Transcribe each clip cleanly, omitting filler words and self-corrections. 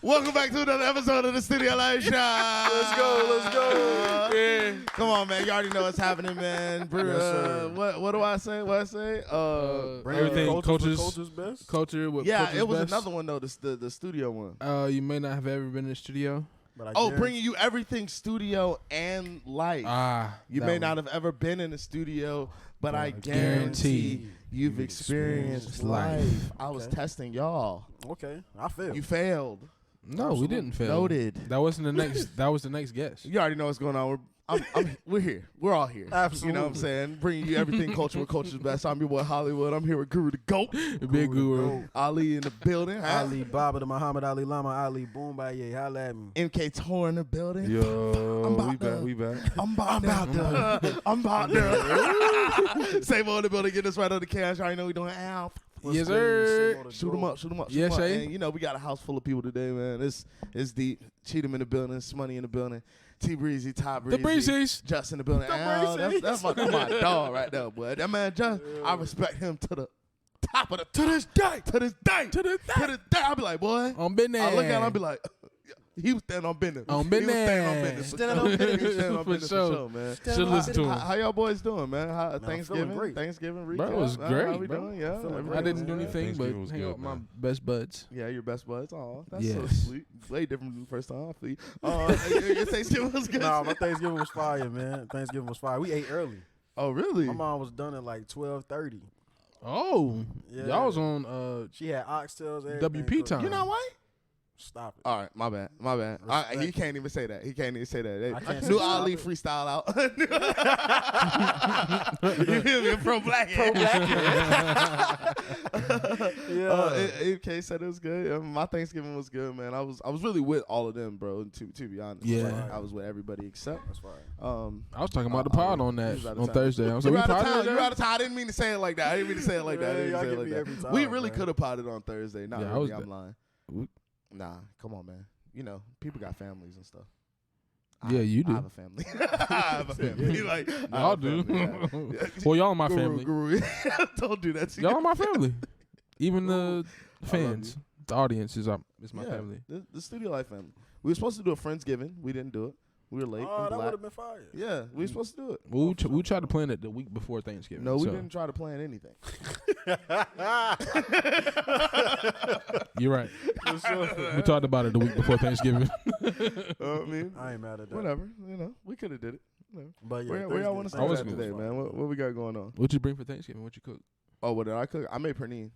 Welcome back to another episode of the Studio Life Show. Let's go. Yeah. Come on, man. You already know what's happening, man. What do I say? What I say? Everything culture's best. Culture with Yeah, culture's it was best. another one though. The studio one. You may not have ever been in the studio. But I guarantee- Bringing you everything studio and life. You that may one. not have ever been in a studio, but I guarantee guarantee you've experienced life. I was testing y'all. Okay, I feel. You failed. No, we didn't fail. Noted. That wasn't the next. That was the next guest. You already know what's going on. We're here. We're all here. Absolutely. You know what I'm saying? Bringing you everything culture with culture's best. I'm your boy Hollywood. I'm here with Guru the GOAT. The big guru. Ali in the building. Ali Baba to Muhammad Ali Lama Ali Boombaye. Holla at me. MK Tor in the building. Yo, we back. I'm about to. Same on the building. Get us right on the cash. I already know we doing Al. Yes, sir. Shoot them up. Shoot them up. Yeah, shoot 'em up. Shay. And you know, we got a house full of people today, man. It's deep. Cheatham in the building. Money in the building. T Breezy, Top Breezy. The Breezes. Just in the building. Al, that's my dog right there, boy. That man Just, I respect him to the top of the To this day. to this day. To this day. To this day. I'll be like, boy. On business. I look at him, I'll be like, he was standing on business. On He was standing on business. business. Standing on business. He was standing on For business sure. for sure, man. Should listen to How him. y'all boys doing, man? feeling Thanksgiving? great. Thanksgiving recap? Bro, it was How great, we bro. doing? Yeah. Feeling everything I great. didn't do good? anything but Thanksgiving was hang good, out with my man. best buds. Yeah, your best buds. Oh, that's so Yes. sweet. Way different than the first time. I feel you. Your Thanksgiving was good. Nah, my Thanksgiving was fire, man. Thanksgiving was fire. We ate early. Oh, really? My mom was done at like 12:30. Oh, Yeah. y'all was on She had oxtails. Everything WP cooked. time. You know what? Stop it. All right, my bad. Respect. He can't even say that. I can't New say Ali stop it. freestyle out. You feel me? Pro black. AK said it was good. My Thanksgiving was good, man. I was really with all of them, bro. To be honest, Yeah. Like, I was with everybody except. That's fire. I was talking about the pod on he that was out of on town. Thursday. I was You like, were we out of potted town. You were today? out of town. I didn't mean to say it like that. I didn't mean to say it like that. I Man, didn't y'all say it get like me that. every time, We really man. could have potted on Thursday. Not Yeah, I really. was I'm there. lying. Nah, come on, man. You know, people got families and stuff. Yeah, you I do. have a family. I have a family. Like, I Y'all have a do. family, yeah. Well, y'all in my Guru, family. Guru. Don't do that to Y'all you. in my family. Even the I love fans, the audience is my Yeah, family. The Studio Life family. We were supposed to do a Friendsgiving. We didn't do it. We were late. Oh, and that would black. have been fire. Yeah, we were supposed to do it. We tried to plan it the week before Thanksgiving. No, we so didn't try to plan anything. You're right. We talked about it the week before Thanksgiving. I mean, I ain't mad at that. whatever. You know, we could have did it. But yeah, Where y'all want to I start was at good. today, man? What we got going on? What you bring for Thanksgiving? What you cook? Oh, what did I cook? I made pernine.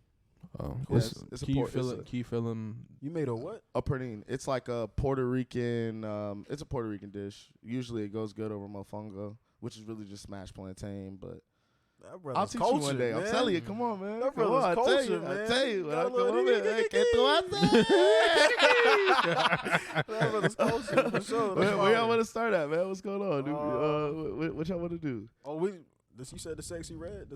Oh, Yeah, it's a key pork- filling. it's a- Key filling. You made a what? A pernine. It's like a Puerto Rican. It's a Puerto Rican dish. Usually, it goes good over mofongo, which is really just smashed plantain. But That I'll brother's teach culture, you one day. I'm man. telling you. Come on, man. That Come on, brother's I tell culture, you. I man. tell you. Got a Come little on, man. diggy, ¿Qué tú haces? That brother's culture, for sure. That's Where y'all fire. want to start at, man? What's going on? What y'all want to do? Oh, you said the sexy red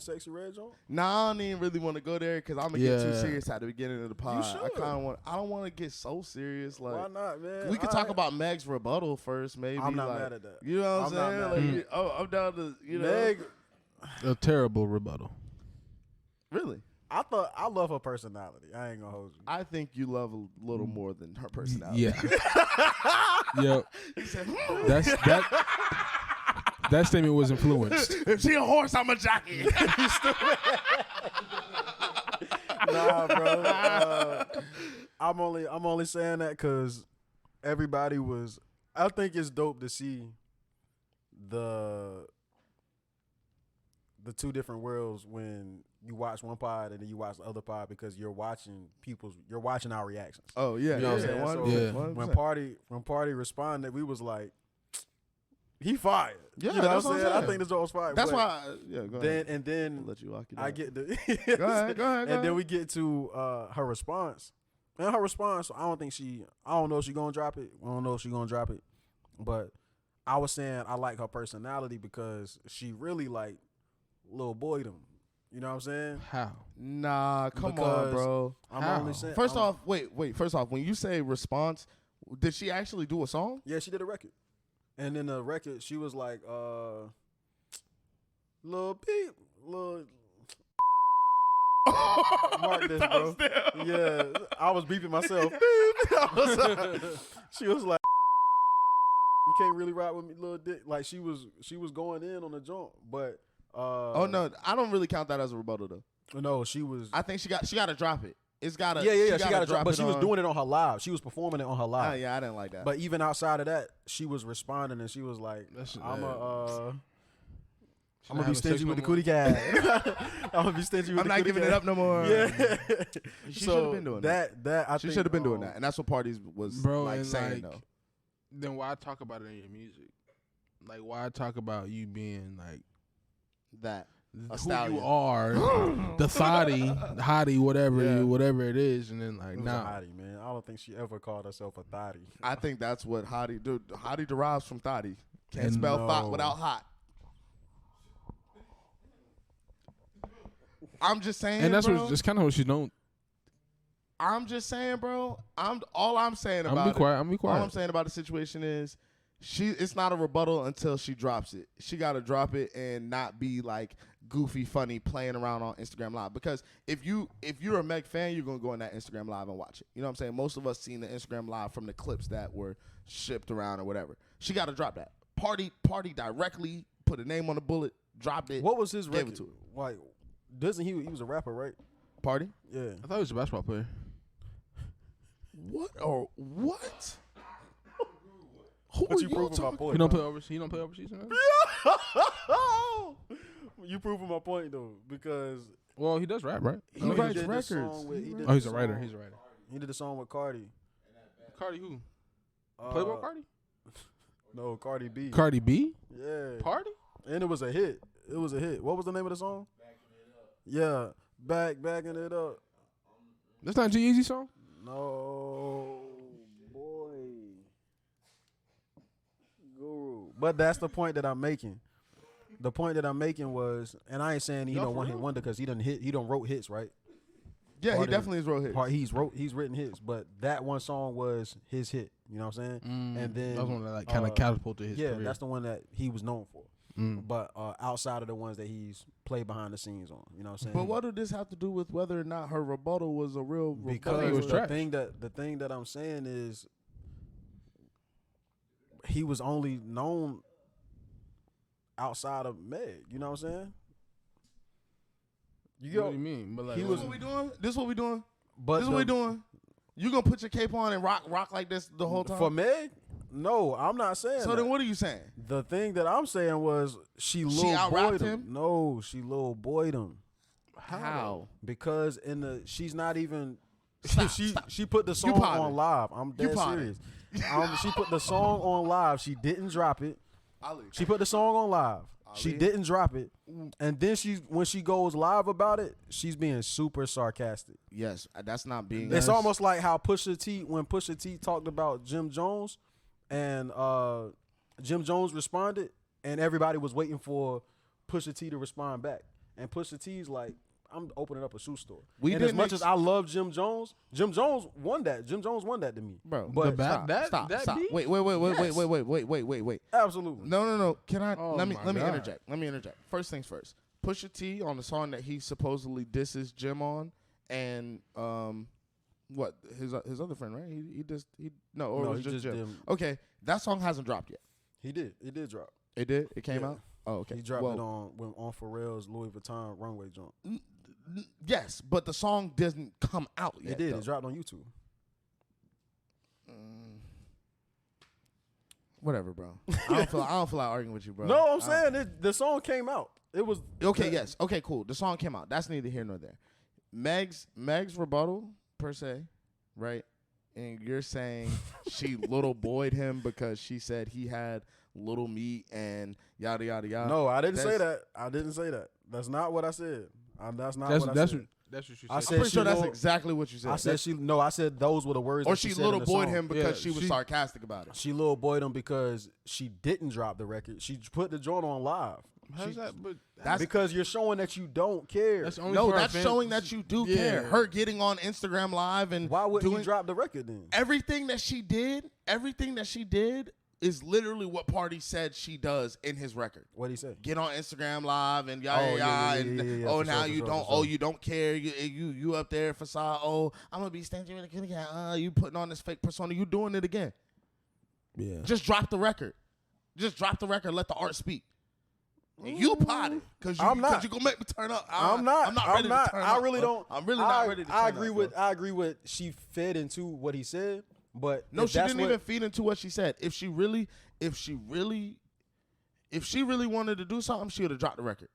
joint? Nah, I don't even really want to go there because I'm gonna get too Yeah. serious at the beginning of the pod. I should. kind of want. I don't want to get so serious. Like Why not, man? we could talk about Meg's rebuttal first, maybe. I'm not like, mad at that. You know what I'm I'm not saying? mad Like, at you- I'm down to know. Meg, A terrible rebuttal. Really, I love her personality. I ain't gonna hold you. I think you love a little more than her personality. Yeah. Yep. He said, That statement was influenced. if she a horse, I'm a jockey. Nah, bro. I'm only saying that because everybody was. I think it's dope to see the two different worlds when you watch one pod and then you watch the other pod because you're watching our reactions. Oh yeah, You know what I'm yeah, saying? So 100%, when 100%. party responded, we was like, he fired. Yeah, you know that's what I'm what I'm saying? I saying. think this was fired. That's But why. Yeah, go ahead. then I'll let you walk it. I down. get the Go ahead. and then we get to her response. And her response, I don't know if she's gonna drop it. But I was saying I like her personality because she really like little boy them. You know what I'm saying? How? Nah, come on, Because bro. I'm How? only saying First off, wait. First off, when you say response, did she actually do a song? yeah, she did a record. And in the record, she was like, little peep, little Mark this, bro. Yeah, I was beeping myself. She was like, "You can't really ride with me, little dick." Like she was going in on the joint, but Oh no, I don't really count that as a rebuttal though. no, she was. I think she got to drop it. It's got to. Yeah, she got to drop. But it she was on- doing it on her live. She was performing it on her live. Yeah, I didn't like that. But even outside of that, she was responding and she was like, That's- I'm gonna be stingy with the cootie cat. I'm gonna be stingy with I'm the not cootie giving cat. it up no more. Yeah. She So should have been doing that. That I She think, should have been doing that, and that's what Parties was Bro, like and saying like, though. then why talk about it in your music? Like, why talk about you being like That a who stallion. you are, the hottie, whatever, Yeah. whatever it is, and then like, It was nah, a hottie, man. I don't think she ever called herself a thottie. I think that's what Hottie. Dude, Hottie derives from Thotty. Can't And spell no. thought without hot. I'm just saying, and that's bro. what, that's kind of what she don't. I'm just saying, bro. All I'm saying I'm about be quiet. I'm be All I'm quiet. saying about the situation is, it's not a rebuttal until she drops it. She got to drop it and not be like goofy, funny, playing around on Instagram Live. Because if you're a Meg fan, you're gonna go on that Instagram Live and watch it. You know what I'm saying? Most of us seen the Instagram Live from the clips that were shipped around or whatever. She got to drop that. Party directly put a name on the bullet, dropped it. What was his Gave it record? to her. Like, doesn't he was a rapper, right? Party? Yeah. I thought he was a basketball player. What or what? Who But are you you proving my talking? point. He don't play overseas. He don't play overseas. Man? You proving my point though, because Well, he does rap, right? He I mean, writes did the records. song with- He did Oh, he's the a writer. song- He's a writer. He did a song with Cardi. Cardi who? Uh, Playboy Cardi? No, Cardi B. Cardi B? Yeah. Party? And it was a hit. It was a hit. What was the name of the song? Yeah, backing it up. That's not a G-Eazy song? No, boy. Guru. But that's the point that I'm making. The point that I'm making was, and I ain't saying he No, don't for one hit real? wonder because he don't wrote hits, right? Yeah, he Party- definitely is wrote hits. He's written hits, but that one song was his hit. You know what I'm saying? And then that was one that like kind of catapulted his yeah, career. that's the one that he was known for. Mm. But outside of the ones that he's played behind the scenes on, you know what I'm saying? But what did this have to do with whether or not her rebuttal was a real Because it was the trash. thing that I'm saying is he was only known outside of Meg. You know what I'm saying? What do you mean? But like, he This was- what we doing? This what we doing? But This what we doing? You gonna put your cape on and rock like this the whole time? for Meg? No, I'm not saying. So that. then what are you saying? The thing that I'm saying was she out-rapped boyed him. him? No, she little boyed him How? because she's not even. Stop, she stop. she put the song potting. on live. I'm You dead potting. serious. She put the song on live. She didn't drop it. Ali. She put the song on live. She Ali. didn't drop it, and then when she goes live about it, she's being super sarcastic. Yes, that's not being. It's almost like how Pusha T talked about Jim Jones, and Jim Jones responded, and everybody was waiting for Pusha T to respond back, and Pusha T's like, I'm opening up a shoe store. We and as didn't much as I love Jim Jones won that. Jim Jones won that to me, bro. But stop, that stop. beat? Wait. Yes. Absolutely. No. Can I? Oh let me my God. interject. Let me interject. First things first. Pusha T on the song that he supposedly disses Jim on, and what his other friend, right? He it was he just just Jim. didn't- Okay, that song hasn't dropped yet. It did drop. It did. It came Yeah. out. Oh, okay. He dropped Well, it on Pharrell's Louis Vuitton runway jump. Yes, but the song doesn't come out yet. It did. though. It dropped on YouTube. Whatever, bro. I don't feel like arguing with you, bro. No, I'm saying the song came out. It was Okay, yes. Okay, cool. The song came out. That's neither here nor there. Meg's rebuttal, per se, right? And you're saying she little boyed him because she said he had little meat and yada, yada, yada. No, I didn't say That's- that. I didn't say that. That's not what I said. That's not that's what I that's said. what that's what you I said. said I'm pretty she sure that's little- exactly what you said. I said I said those were the words. or that she said in little the boyed song. him because Yeah, she was she- sarcastic about it. She little boyed him because she didn't drop the record. She put the joint on live. How's that? But That's Because you're showing that you don't care. that's only No, for her that's fans. showing that you do Yeah. care. Her getting on Instagram Live and Why wouldn't doing you drop the record then? everything that she did is literally what Party said she does in his record. What he say? Get on Instagram Live and Yeah, oh for now sure, you for don't sure. you don't care you up there facade. Oh, I'm gonna be stingy with the again. You putting on this fake persona. You doing it again. Yeah. Just drop the record. Just drop the record. Let the art speak. And you potted because I'm not. you gonna make me turn up. I'm not. I'm not ready to turn up. I really don't. I'm really not ready to turn I agree up, with. bro. I agree with. She fed into what he said, but No, if she that's didn't what- even feed into what she said. If she really wanted to do something, she would have dropped the record.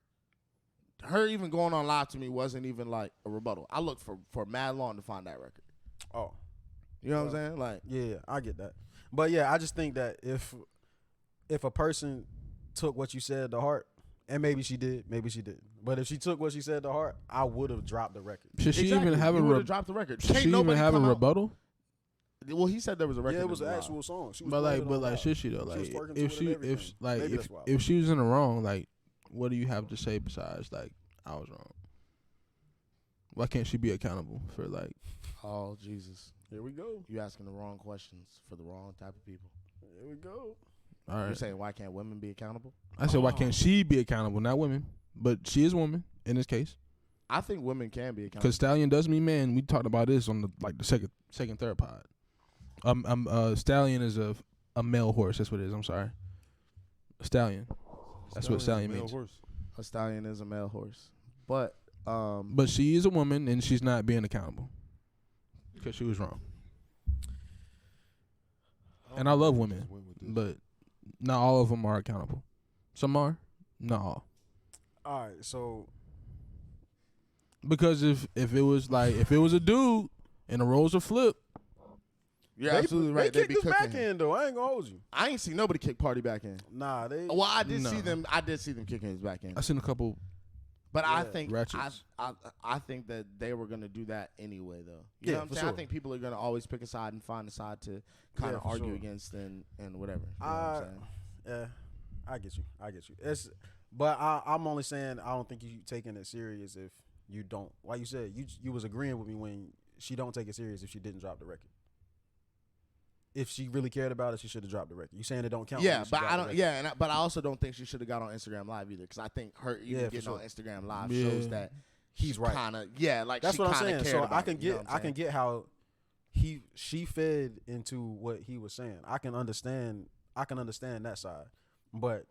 Her even going on live to me wasn't even like a rebuttal. I looked for mad long to find that record. Oh, You know what I'm saying? Like, yeah, I get that. But yeah, I just think that if a person took what you said to heart, and maybe she did, maybe she didn't. But if she took what she said to heart, I would have dropped the record. Should she exactly. even have You a would've dropped the record? should Can't she even nobody have a come out- rebuttal? Well, he said there was a record. Yeah, it was in an the actual song. She was But playing it on like, live. should she though? She was Like, twerking to if it she, and if everything. like, Maybe that's why. if she was in the wrong, like, what do you have to say besides like, I was wrong? Why can't she be accountable for like? Oh Jesus! Here we go. You asking the wrong questions for the wrong type of people. Here we go. All You're right, saying why can't women be accountable? I said why can't she be accountable, not women, but she is a woman in this case. I think women can be accountable. Because stallion does mean man. We talked about this on the second, third pod. Stallion is a male horse. That's what it is. I'm sorry, stallion. That's what stallion means. A stallion is a male horse, but But she is a woman and she's not being accountable because she was wrong. And I love women, but not all of them are accountable. Some are, not all. All right, so Because if it was a dude and the roles are flipped, you're absolutely right. They They be kicked his cooking back him. in though. I ain't gonna hold you. I ain't seen nobody kick Party back in. Nah, they. Well, I did No. see them. I did see them kicking his back in. I seen a couple. But I Yeah. think Ratchets. I think that they were gonna do that anyway, though. You Yeah, know what I'm for saying? I sure. think people are gonna always pick a side and find a side to kind Yeah, of for argue sure. against and whatever. You know what I'm saying? Yeah, I get you. But I'm only saying I don't think you taking it serious if you don't. Like you said, you was agreeing with me when she don't take it serious if she didn't drop the record. If she really cared about it, she should have dropped the record. You saying it don't count? Yeah, when she but dropped I the don't. record. Yeah, but I also don't think she should have got on Instagram Live either, because I think her even Yeah, for getting on sure. Instagram Live Yeah. shows that He's she right. Like That's she what I'm kinda saying. cared So about I can it, you know get what I'm saying? how she fed into what he was saying. I can understand that side. But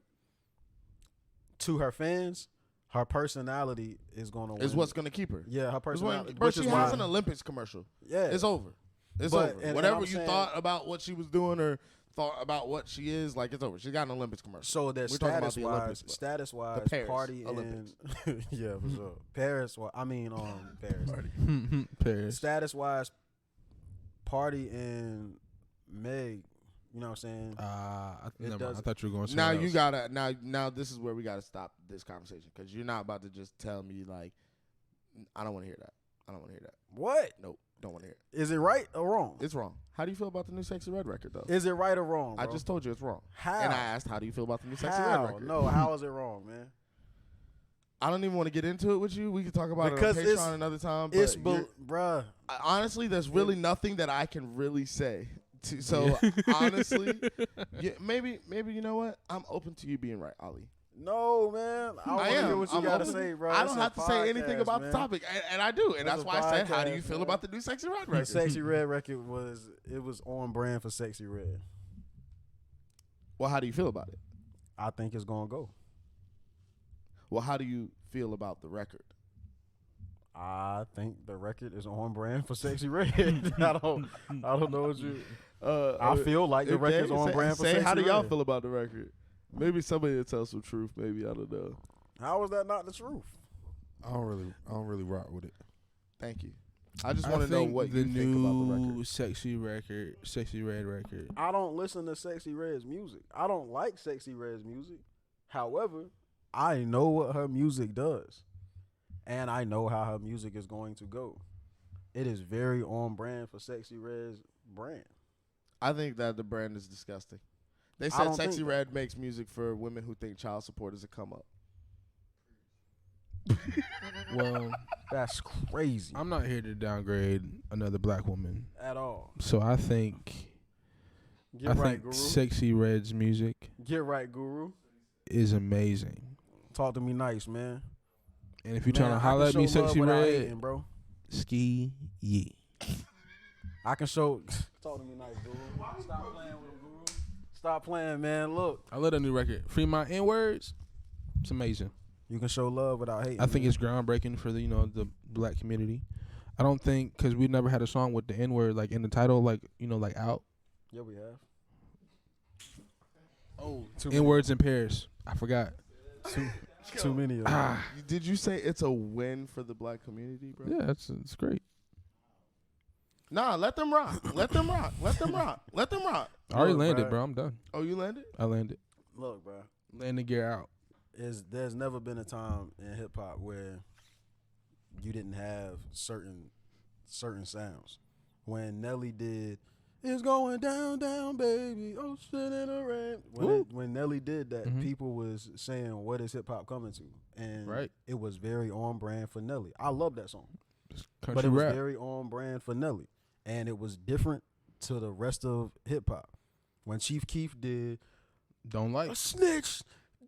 to her fans, her personality is gonna win. Is what's gonna keep her. Yeah, her It's personality. Bro, which she is has why, an Olympics commercial. yeah, It's over. It's But- over. and Whatever I'm you saying- thought about what she was doing or thought about what she is, like, it's over. She got an Olympics commercial. So that We're talking about the Olympics, status bro. wise, The Paris Party Olympics. and yeah, for sure. Paris. Well, I mean, Paris. Paris. Status wise, Party and Meg. You know what I'm saying? Never mind. I doesn't- thought you were going. Now somewhere you else. gotta now this is where we gotta stop this conversation, because you're not about to just tell me like I don't want to hear that. I don't want to hear that. What Nope, don't want to hear it. is it right or wrong? It's wrong. How do you feel about the new Sexy Red record though? Is it right or wrong? I bro? just told you it's wrong. how And I asked, how do you feel about the new Sexy Red how? record? No, how is it wrong, man? I don't even want to get into it with you. We can talk about Because it on it's- Patreon another time. But It's you're- bruh. honestly, there's really nothing that I can really say. So honestly, yeah, maybe you know what? I'm open to you being right, Ali. No, man. I want to hear what you I'm gotta say, say, bro. I It's don't a have to say anything podcast, about man. the topic, and I do, and It's that's a why I said, how do you podcast, feel man. about the new Sexy Red The record? Sexy Red record was on brand for Sexy Red. Well, how do you feel about it? I think it's gonna go. Well, how do you feel about the record? I think the record is on brand for Sexy Red. I don't know what you. I feel like the Okay, record's on brand for Sexy Say, how do y'all Red. feel about the record? Maybe somebody will tell some truth. Maybe I don't know. How is that not the truth? I don't really rock with it. Thank you. I just I want to know think what the you think about the new record. Sexy Red record. I don't listen to Sexy Red's music. I don't like Sexy Red's music. However, I know what her music does. And I know how her music is going to go. It is very on brand for Sexy Red's brand. I think that the brand is disgusting. They I said don't Sexy think Red makes music for women who think child support is a come up. Well, That's crazy. I'm not here to downgrade another black woman. At all. So I think Get I right, think Guru. Sexy Red's music Get right, Guru. is amazing. Talk to me nice, man. And if you're Man, trying to I holler can at me, show love Sexy without Red, hating, bro. ski ye. I can show. Talk to me nice, Guru. Stop playing with him, Guru. Stop playing, man. Look, I love that new record. Free My N Words. It's amazing. you can show love without hating. I think man. it's groundbreaking for the the black community. I don't think because we never had a song with the N word like in the title, like like out. Yeah, we have. Oh, Too N words in Paris. I forgot. Too many of them. Did you say it's a win for the black community, bro? Yeah, it's great. Nah, let them rock. Let them rock. Let them rock. Let them rock. I already Look, landed, bruh. bro. I'm done. Oh, you landed? I landed. Look, bro. Landing gear out. There's never been a time in hip hop where you didn't have certain sounds. When Nelly did "It's Going Down, Down, Baby, Ocean in the Rain," when Nelly did that, Mhm. people was saying, "What is hip hop coming to?" And Right. it was very on brand for Nelly. I love that song, It's but country it was rap. very on brand for Nelly, and it was different to the rest of hip hop. When Chief Keef did Don't like. "A Snitch,"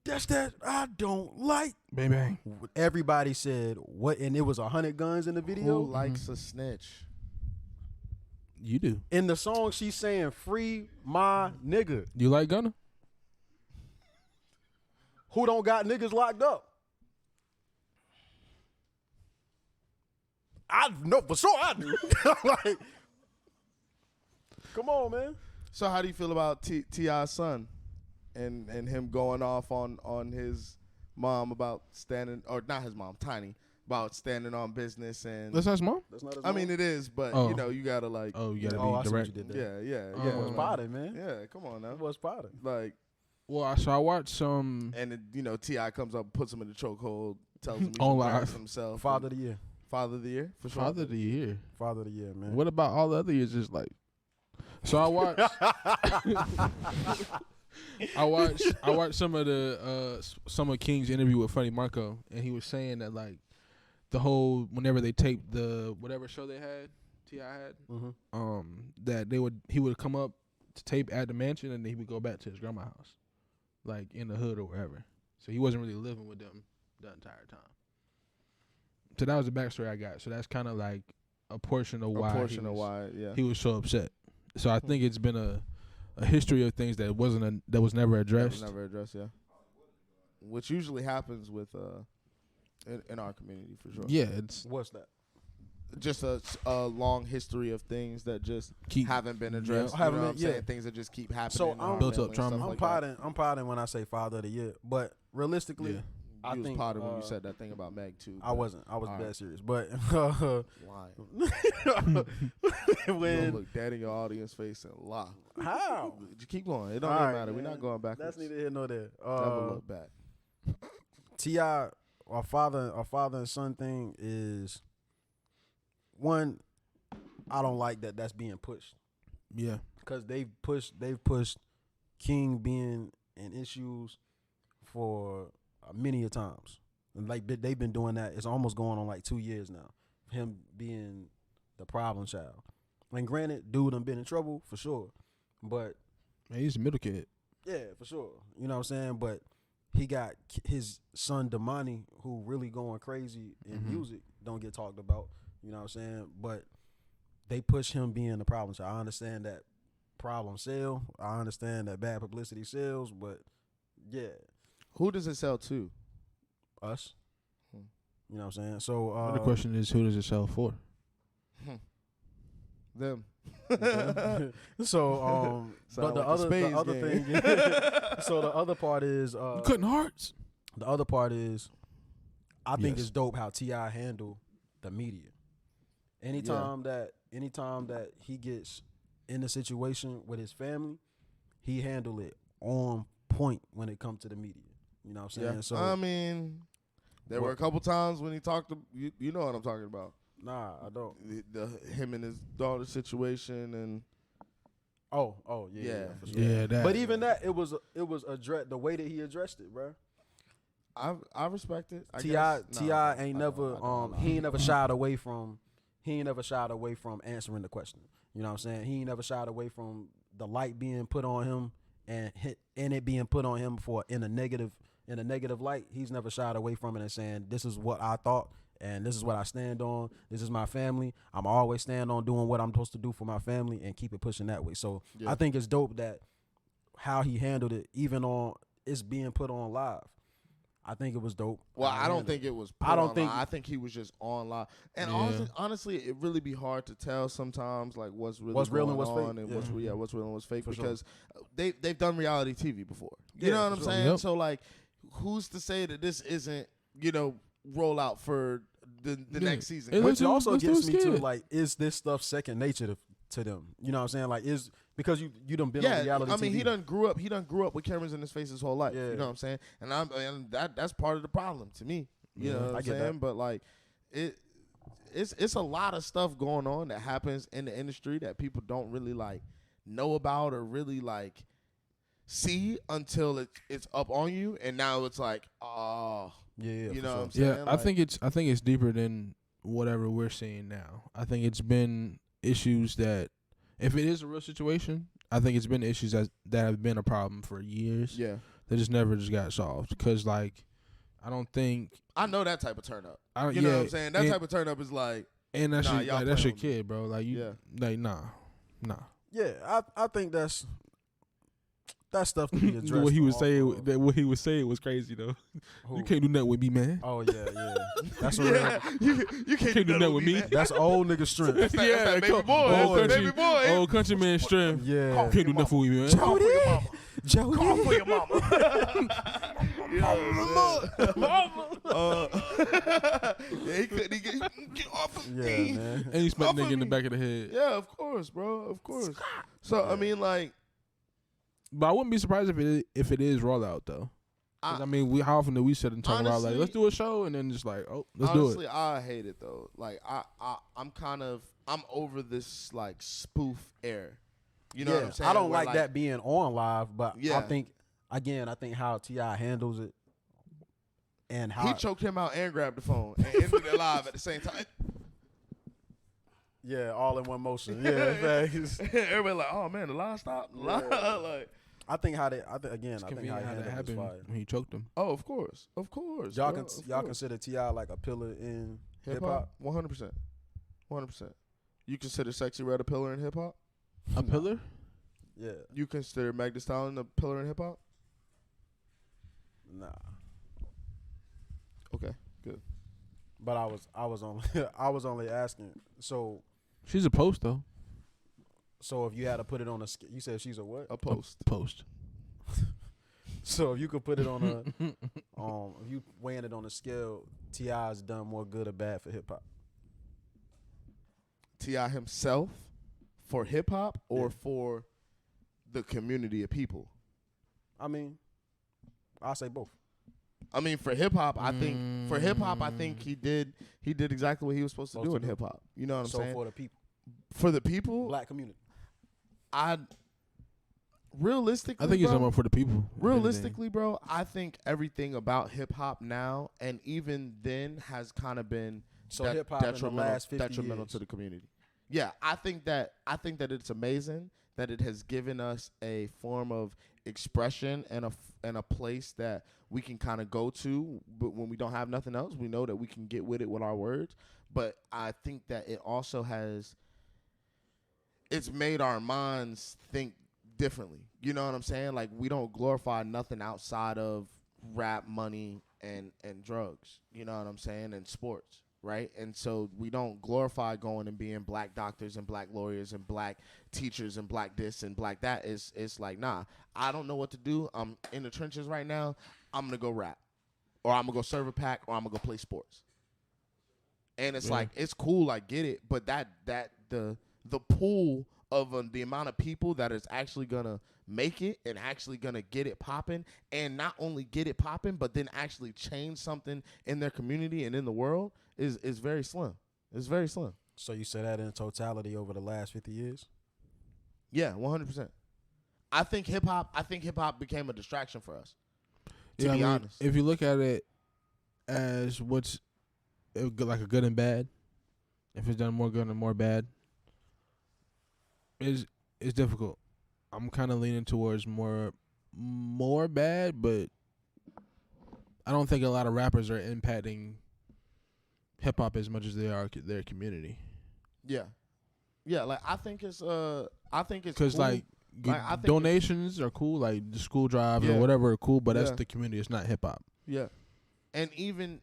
that's that I don't like. Bang bang. Everybody said what, and it was 100 guns in the video. Who likes a snitch? You do. In the song, she's saying "Free my nigga." You like Gunna? Who don't got niggas locked up? I know for sure I do. Like, come on, man. So how do you feel about T.I.'s son and him going off on his mom about standing, or not his mom, Tiny, about standing on business and That's his mom. That's not his I mean it is, but Oh. you gotta like Oh, you gotta Oh, I be see what direct. you did there. yeah, Oh. yeah, It was man. potted, man. Yeah, come on now. It was potted. Like, Well, I watched some. and it, T.I. comes up, puts him in the chokehold, tells him he On should live. embarrass himself. Father of the year. Father of the year, for sure. Father of the Year. Father of the year, man. What about all the other years? Just like, so I watched. I watched some of King's interview with Funny Marco, and he was saying that like the whole whenever they taped the whatever show they had, T.I. had, that he would come up to tape at the mansion, and then he would go back to his grandma's house, like in the hood or wherever. So he wasn't really living with them the entire time. So that was the backstory I got. So that's kind of like a portion of why Yeah. he was so upset. So I think it's been a history of things that was never That was addressed. never addressed, yeah. Which usually happens with in our community for sure. Yeah, it's What's that? Just a long history of things that just keep haven't been addressed. Yeah. You know what I'm Haven't been- saying? yeah. Things that just keep happening. So in our I'm- Built family up and trauma. stuff I'm like potting. I'm potting when I say Father of the year, but realistically, that. I You was think, potting when you uh, said that thing about Meg too. I but wasn't. I was All dead right. serious. But lying. You when look dead in your audience face and lie. how? Just keep going. It don't All even right, matter. We're man. not going backwards. That's neither here nor there. Never look back. T.I., our father and son thing is one. I don't like that. That's being pushed yeah. because they've pushed King being in issues for many a times, and like they've been doing that. It's almost going on like 2 years now. Him being the problem child. And granted, dude done been in trouble for sure, but Man, he's a middle kid. yeah, for sure. You know what I'm saying? But he got his son Damani, who really going crazy in Mhm. music, don't get talked about. You know what I'm saying? But they push him being the problem child. I understand that problem sell. I understand that bad publicity sells, but yeah, Who does it sell to? us. Hmm. You know what I'm saying? So But the question is, who does it sell for? Them. so but Sound the like a other spades thing game. so the other part is Cutting hearts. the other part is I think Yes. it's dope how T.I. handle the media. Anytime that he gets in a situation with his family, he handle it on point when it comes to the media. You know what I'm saying? Yeah. So I mean, there were a couple times when he talked to you know what I'm talking about. nah, I don't. Him and his daughter situation and Oh, yeah, Yeah. for sure. Yeah, that. But even that, it was addressed the way that he addressed it, bro. I respect it. Ti ain't never he ain't never shied away from he ain't never shied away from answering the question. You know what I'm saying? He ain't never shied away from the light being put on him and it being put on him in a negative light. He's never shied away from it and saying, this is what I thought and this is what I stand on. This is my family. I'm always stand on doing what I'm supposed to do for my family and keep it pushing that way. So I think it's dope that how he handled it, even on it's being put on live. I think it was dope. Well, I don't think it was. I think he was just on live. And honestly, it really be hard to tell sometimes, like what's real and what's fake, and what's real and what's fake, because they've done reality TV before. You know what I'm saying? Yep. So like, who's to say that this isn't roll out for the next season? Which also gets me to like, is this stuff second nature to them? You know what I'm saying? Like, is because you done been on reality TV. I mean, he done grew up with cameras in his face his whole life. Yeah. You know what I'm saying? And that's part of the problem to me. You know what I'm saying? That. But like, it's a lot of stuff going on that happens in the industry that people don't really like know about or really like see until it's up on you, and now it's like, oh, yeah, you know what I'm saying? Yeah, like, I think it's deeper than whatever we're seeing now. I think it's been issues that, if it is a real situation, I think it's been issues that have been a problem for years. Yeah, that just never just got solved. Because like, I know that type of turn up. You know what I'm saying? That type of turn up is like, and that's that's your kid, bro. Like nah. Yeah, I think that's stuff to be addressed. what he was saying was crazy though. Who? You can't do nothing with me, man. Oh yeah. That's what you can't do nothing with me. That's old nigga strength. Baby boy, old country man strength. Yeah, you can't do nothing with me, man. Jody, call for your mama. Mama. He couldn't get off of me. Man. And he smacked nigga in the back of the head. Yeah, of course, bro. Of course. So I mean, like. But I wouldn't be surprised if it is rollout though. I mean, how often do we sit and talk about like, let's do a show, and then just like, oh, let's do it. Honestly, I hate it though. Like I'm over this like spoof air. You know what I'm saying? I don't like that being on live, but I think how T.I. handles it and how he choked him out and grabbed the phone and ended it live at the same time. Yeah, all in one motion. Yeah, thanks. Everybody like, oh man, the line stopped. Like, I think how he handled that happened when he choked him. Oh, of course. Y'all consider T.I. like a pillar in hip hop? 100%. 100%. You consider Sexy Red a pillar in hip hop? A pillar? Yeah. You consider Meg Thee Stallion a pillar in hip hop? Nah. Okay, good. But I was only asking. So she's a post though. So if you had to put it on you said she's a what? A post. Post. So if you could put it on a, if you weighing it on a scale, T.I.'s done more good or bad for hip hop. T.I. himself for hip hop or for the community of people? I mean, I'll say both. I mean, for hip hop, I think he did exactly what he was supposed to do in hip hop. You know what I'm saying? For the people, black community. Realistically, I think he's talking for the people. Realistically, bro, I think everything about hip hop now and even then has kind of been hip hop in the last 50 detrimental years. to the community. Yeah, I think that it's amazing that it has given us a form of expression and a place that we can kind of go to, but when we don't have nothing else, we know that we can get with it with our words. But I think that it also it's made our minds think differently. You know what I'm saying? Like, we don't glorify nothing outside of rap, money, and drugs. You know what I'm saying? And sports, right? And so we don't glorify going and being black doctors and black lawyers and black teachers and black this and black that. It's like, nah, I don't know what to do. I'm in the trenches right now. I'm going to go rap, or I'm going to go serve a pack, or I'm going to go play sports. And it's like, it's cool, I get it, but the pool of the amount of people that is actually going to make it and actually going to get it popping, and not only get it popping, but then actually change something in their community and in the world is very slim. It's very slim. So you say that in totality over the last 50 years? Yeah, 100%. I think hip hop became a distraction for us. To be honest. If you look at it as what's like a good and bad, if it's done more good or more bad, is difficult. I'm kind of leaning towards more bad, but I don't think a lot of rappers are impacting hip hop as much as they are their community. Yeah, yeah. Like I think it's because cool. like I think donations are cool, like the school drives Yeah. or whatever are cool, but that's Yeah. the community. It's not hip hop. Yeah, and even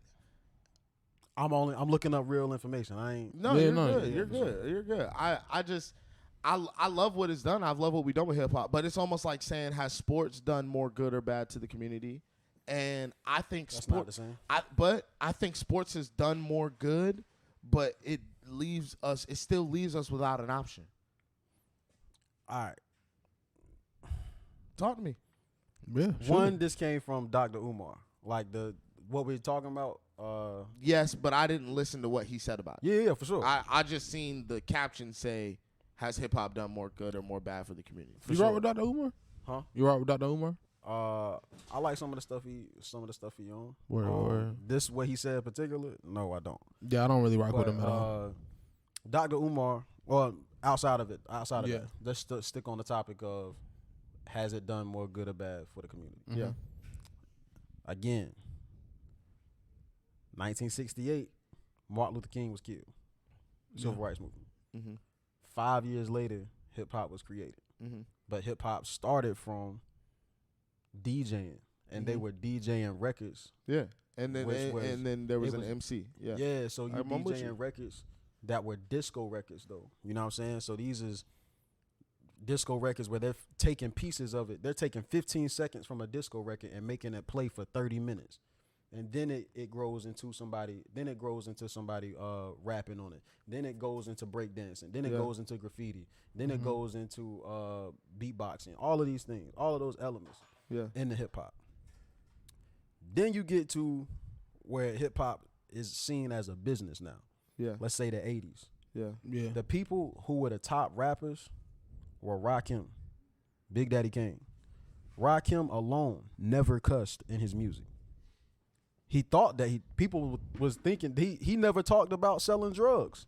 I'm looking up real information. I ain't. no, Yeah, you're no, good. yeah, You're for good. You're good. I love what it's done. I love what we done with hip hop, but it's almost like saying, has sports done more good or bad to the community? And I think That's not the sports. same. I think sports has done more good, but it still leaves us without an option. All right. Talk to me. Yeah, One, this came from Dr. Umar. Like what we're talking about. Yes, but I didn't listen to what he said about it. Yeah, for sure. I just seen the caption say, has hip hop done more good or more bad for the community? you right with Dr. Umar? Huh? You right with Dr. Umar? I like some of the stuff he on. Word. This what he said in particular? No, I don't. Yeah, I don't really rock But, with him at all. Dr. Umar, well, outside of Yeah. that, let's stick on the topic of has it done more good or bad for the community? Mhm. Yeah. Again, 1968, Martin Luther King was killed. Civil rights movement. Mm-hmm. 5 years later, hip hop was created. Mm-hmm. But hip hop started from DJing, and they Mhm. were DJing records. Yeah, and then Which was- and then there was it an was- MC. Yeah. Yeah, so you I'm with you. DJing records that were disco records, though. You know what I'm saying? So these is disco records where they're taking pieces of it. They're taking 15 seconds from a disco record and making it play for 30 minutes. And then it grows into somebody. Then it grows into somebody rapping on it. Then it goes into breakdancing. Then it Yeah. goes into graffiti. Then it Mhm. goes into beatboxing. All of these things, all of those elements Yeah. in the hip hop. Then you get to where hip hop is seen as a business now. Yeah. Let's say the 80s. Yeah. Yeah. The people who were the top rappers were Rakim, Big Daddy Kane. Rakim alone never cussed in his music. He thought that people was thinking he never talked about selling drugs.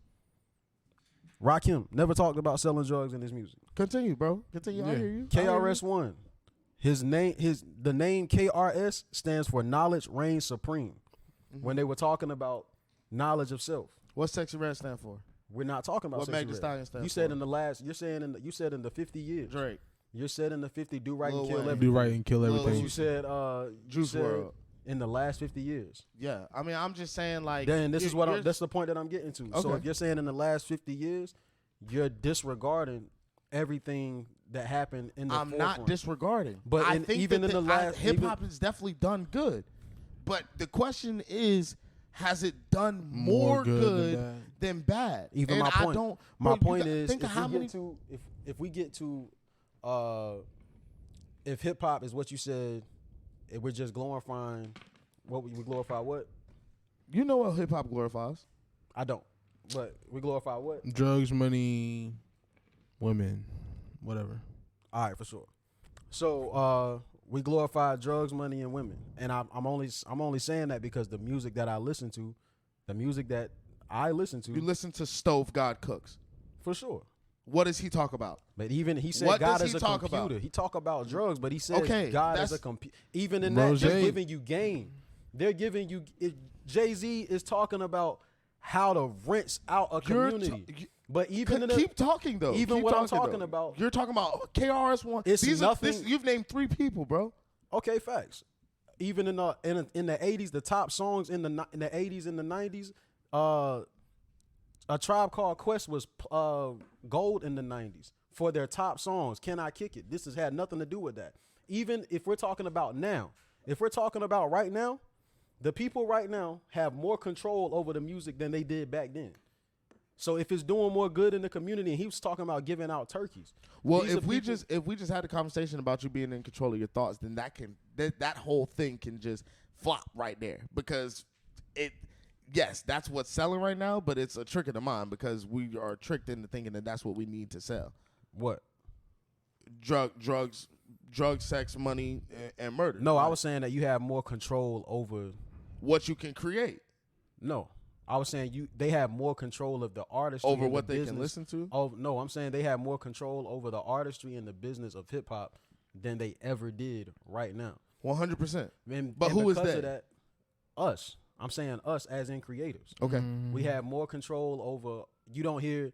Rakim never talked about selling drugs in his music. Continue, bro. Continue. I Yeah. hear you. KRS-One, the name KRS stands for Knowledge Reigns Supreme. Mm-hmm. When they were talking about knowledge of self, What's Sexy Red stand for? we're not talking about What Sexy Meg Thee Red. Stallion stand You said for? in the last. You said in the 50 years. Drake. You said in the 50 do right Lil and kill Wayne. everything. Do right and kill Lil everything. You said you Juice said WRLD. in the last 50 years. Yeah. I mean, I'm just saying, like. Then this is what you're- that's the point that I'm getting to. So Okay. if you're saying in the last 50 years, you're disregarding everything that happened in the I'm forefront. not disregarding. But I in- think even that in the last- hip even- hop has definitely done good. But the question is, has it done more More good good than than bad? Even And my I point. don't. My bro, you point got- is, think if of how we many. get to if we get to if hip hop is what you said, if we're just glorifying what we glorify what? You know what hip hop glorifies? I don't. But we glorify what? drugs, money, women, whatever. All right, for sure. So we glorify drugs, money, and women, and I'm only saying that because the music that I listen to, You listen to Stove God Cooks. for sure. What does he talk about? But even he said What God does is he a talk computer. about? He talk about drugs, but he says Okay, God is a that's- computer. Even in that, Rose. they're giving you game. They're giving you. Jay-Z is talking about how to rinse out a You're community. But even in the, keep talking though. even Keep what I'm talking, talking though. about- You're talking about KRS-One. It's nothing- You've named 3 people, bro. okay, facts. Even in the 80s, the top songs in the 80s and the 90s, A Tribe Called Quest was gold in the 90s for their top songs. Can I Kick It? This has had nothing to do with that. Even if we're talking about now, if we're talking about right now, the people right now have more control over the music than they did back then. So if it's doing more good in the community, and he was talking about giving out turkeys. Well, These are if we people- just had a conversation about you being in control of your thoughts, then that whole thing can just flop right there because yes, that's what's selling right now, but it's a trick of the mind because we are tricked into thinking that that's what we need to sell. What? Drugs, sex, money, and murder. No, I Like, was saying that you have more control over. what you can create. No, I was saying they have more control of the artistry over and what the they business. can listen to. Oh no, I'm saying they have more control over the artistry and the business of hip hop than they ever did right now. 100%. And, But and who is because of that? Us. I'm saying us as in creators. Okay. We have more control over. You don't hear.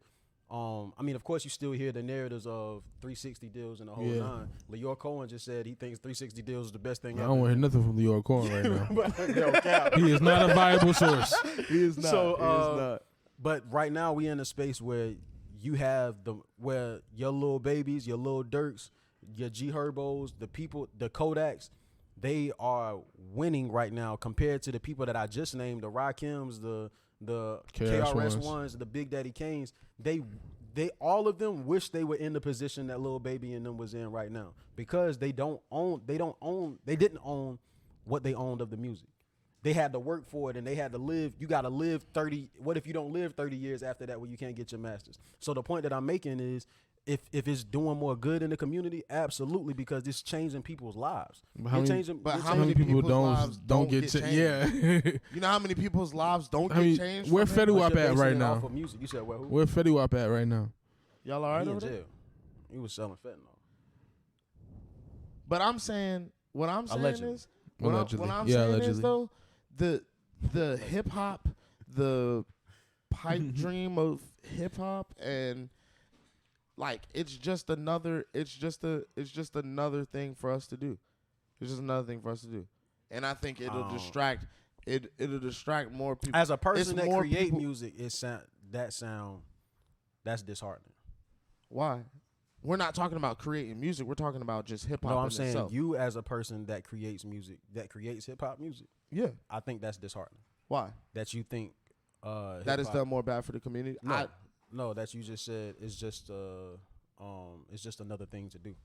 I mean, of course, you still hear the narratives of 360 deals and the whole Yeah. nine. Leor Cohen just said he thinks 360 deals is the best thing I ever. don't want to hear nothing from Leor Cohen right now. Yo, Cap. He is not a viable source. He is not. So, he is not. But right now we in a space where you have where your little babies, your little Dirks, your G Herbos, the people, the Kodaks, they are winning right now compared to the people that I just named, the Rakims, the KRS ones, the Big Daddy Kanes. They all of them wish they were in the position that Lil Baby and them was in right now because they didn't own what they owned of the music. They had to work for it and they had to live. You got to live 30. What if you don't live 30 years after that where you can't get your master's? So the point that I'm making is if it's doing more good in the community, absolutely, because it's changing people's lives. But how many people people's lives don't get changed? yeah. You know how many people's lives don't I mean, get changed? where from it? Fetty But Wap you're at basing right it now? off of music. You said, well, who? Where Fetty Wap at right now? Y'all all right He in over there? jail. He was selling fentanyl. But I'm saying, what I'm saying Allegedly. is, what Allegedly. I'm Yeah, saying allegedly. is though, the hip hop, the pipe dream of hip hop, and like it's just another thing for us to do. It's just another thing for us to do, and I think it'll distract. It'll distract more people. As a person that more create people- music, that's disheartening. Why? We're not talking about creating music. We're talking about just hip hop. No, I'm in saying itself. you as a person that creates music, that creates hip hop music. Yeah. I think that's disheartening. Why? That you think That is done more bad for the community. No, that you just said it's just another thing to do.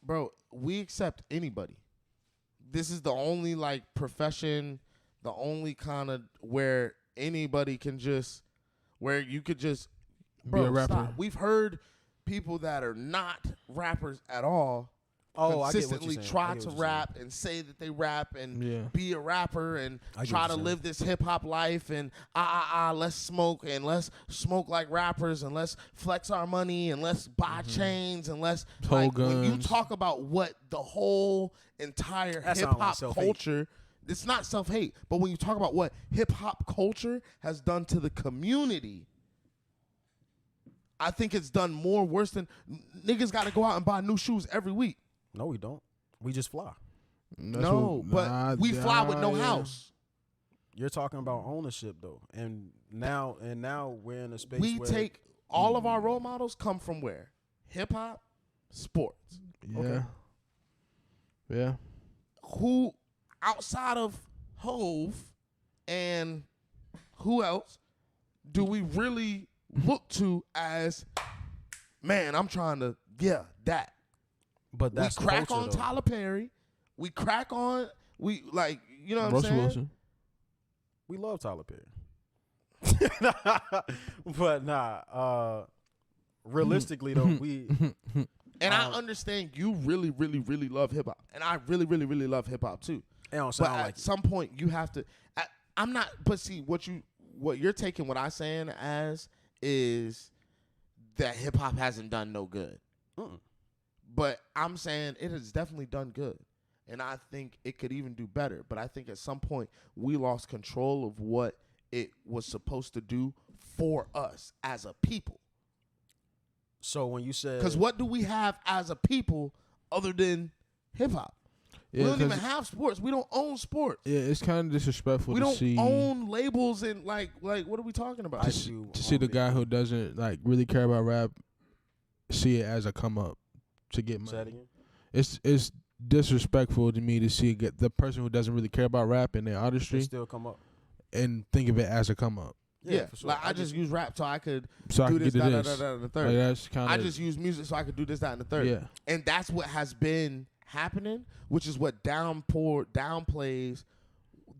Bro, we accept anybody. This is the only like profession, the only kind of where anybody can just, where you could just Be a rapper. Stop. We've heard people that are not rappers at all Oh, consistently I get what you're saying. try I get to what you're rap and say that they rap and Yeah. be a rapper and I get try what to you're live this hip hop life and let's smoke and let's smoke like rappers and let's flex our money and let's buy chains and let's Tow like when you guns. talk about what the whole entire That hip sound like hop self-hate. culture, it's not self-hate, but when you talk about what hip hop culture has done to the community, I think it's done more worse than niggas got to go out and buy new shoes every week. No, we don't. We just fly. But we fly with no house. You're talking about ownership though, and now we're in a space We where take all of our role models come from where? Hip hop, sports. Yeah. Okay. Yeah. Who outside of Hove and who else do we really look to as, man, I'm trying to, that. but that's we crack culture, on though. Tyler Perry. We crack on, we like, you know what Russell I'm saying? Wilson. We love Tyler Perry. But realistically though, we And I understand you really, really, really love hip hop. And I really, really, really love hip hop too. it don't But sound at like it. some point you have to, I'm not, but see, what you're taking what I'm saying as is that hip hop hasn't done no good. Mm-mm. But I'm saying it has definitely done good. And I think it could even do better. But I think at some point we lost control of what it was supposed to do for us as a people. So when you said, Because what do we have as a people other than hip hop? Yeah, we don't even 'cause- have sports. We don't own sports. Yeah, it's kind of disrespectful We to don't see own labels and like what are we talking about? Ice Cube to see the on guy beat. who doesn't like really care about rap see it as a come up to get Say that money. again? It's disrespectful to me to see the person who doesn't really care about rap in their They artistry still come up. and think of it as a come up. Yeah, for sure. like I just use rap so I could So I do can this, get to that, this. and the Like, third. that's kind I of just use music so I could do this, that, and the third. yeah. And that's what has been happening, which is what downplays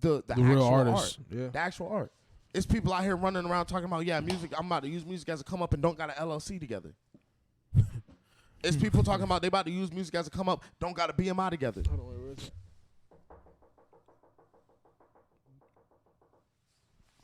the The actual real art. artists. Yeah. The actual art. It's people out here running around talking about, music. I'm about to use music as a come up and don't got an LLC together. It's people talking about they about to use music as a come up, don't got a BMI together.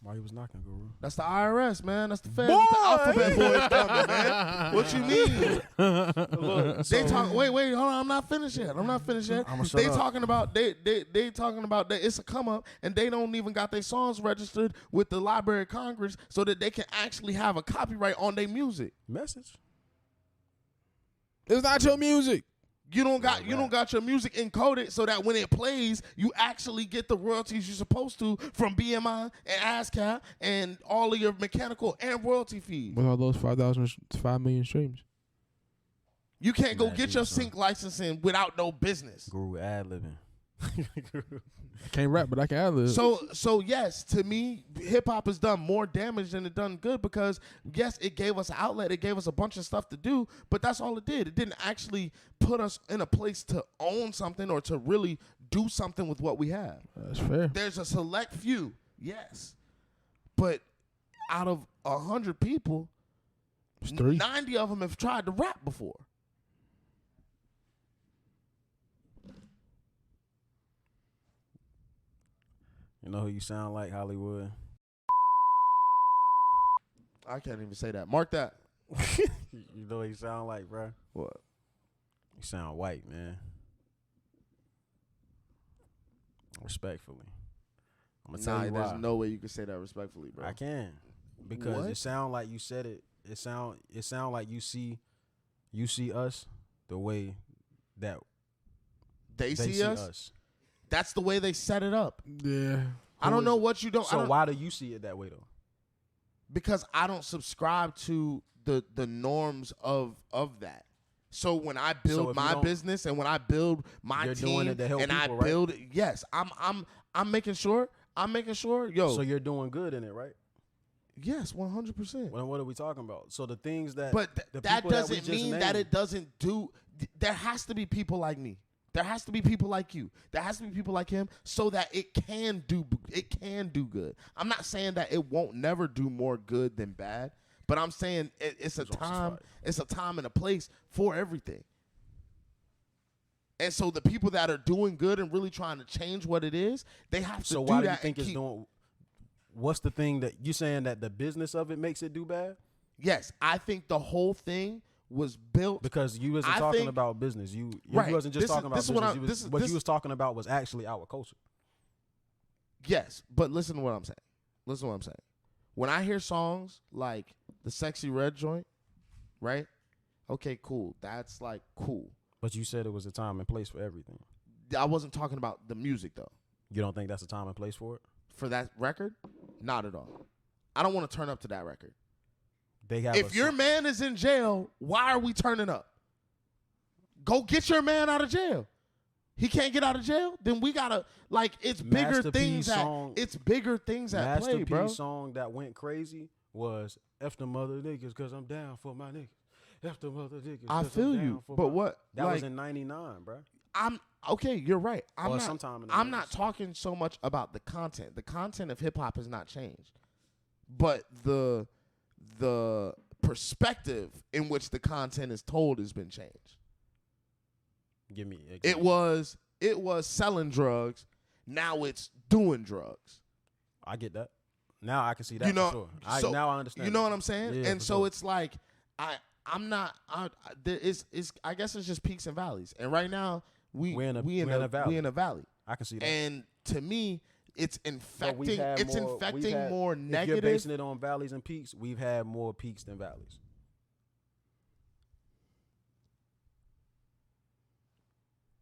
Why you was knocking, Guru? That's the IRS, man. That's the feds. That's the alphabet boys coming, man. What you mean? Look, They talk. Wait, hold on. I'm not finished yet. I'ma shut They up. talking about they talking about that it's a come up, and they don't even got their songs registered with the Library of Congress so that they can actually have a copyright on their music. Message. It's not your music. You don't got your music encoded so that when it plays, you actually get the royalties you're supposed to from BMI and ASCAP and all of your mechanical and royalty fees. With all those 5 million streams. You can't go Mad get deep, your son. sync licensing without no business. Guru ad-libbing. I can't rap, but I can ad-lib. So yes, to me, hip hop has done more damage than it done good because yes, it gave us an outlet, it gave us a bunch of stuff to do, but that's all it did. It didn't actually put us in a place to own something or to really do something with what we have. That's fair. There's a select few, yes, but out of 100 people, It's 3. 90 of them have tried to rap before. You know who you sound like, Hollywood? I can't even say that. Mark that. You know what you sound like, bro? What? You sound white, man. Respectfully. I'm gonna tell you why. There's no way you can say that respectfully, bro. I can. Because What? it sound like you said it. It sound like you see us the way that They they see us. That's the way they set it up. Yeah. I don't know what you don't. I So don't- why do you see it that way though? because I don't subscribe to the norms of that. So when I So build if my you don't- business and when I build my You're team doing it to help and people, I right? build yes, I'm making sure. Yo, So you're doing good in it, right? yes, 100%. Well, what are we talking about? So the things that But the that people we doesn't just mean that named- it doesn't do. There has to be people like me. There has to be people like you. There has to be people like him so that it can do good. I'm not saying that it won't never do more good than bad, but I'm saying it's a It's also time. fire. It's a time and a place for everything. And so the people that are doing good and really trying to change what it is, they have to So do why that. do you think and it's doing? What's the thing that you saying that the business of it makes it do bad? Yes, I think the whole thing was built. Because you wasn't I talking think- about business. You Right. wasn't just This is- talking about this is business. what You I'm- was- this is- what this- you was talking about was actually our culture. Yes, but listen to what I'm saying. Listen to what I'm saying. When I hear songs like the Sexy Red joint, right? Okay, cool. That's like cool. But you said it was a time and place for everything. I wasn't talking about the music though. You don't think that's a time and place for it? For that record, not at all. I don't want to turn up to that record. They have. If your man is in jail, why are we turning up? Go get your man out of jail. He can't get out of jail, then we gotta it's bigger Master P things song- it's bigger things at Master play, P bro. song that went crazy was "F the mother niggas" because I'm down for my niggas. F the mother niggas. I 'cause feel I'm down you, for but my-" what That like, was in '99, bro. I'm okay. You're right. I'm Or not. sometime in the I'm not 90s. talking so much about the content. The content of hip hop has not changed, but the perspective in which the content is told has been changed. Give me. It was selling drugs. Now it's doing drugs. I get that. Now I can see that. You know, for sure. so- Now I understand. You know what I'm saying? Yeah, And for so sure. it's like I'm not. I guess it's just peaks and valleys. And right now we're in a valley. I can see that. And to me, it's But we've infecting. had It's more- we've infecting had- more If you're negative. basing it on valleys and peaks, we've had more peaks than valleys.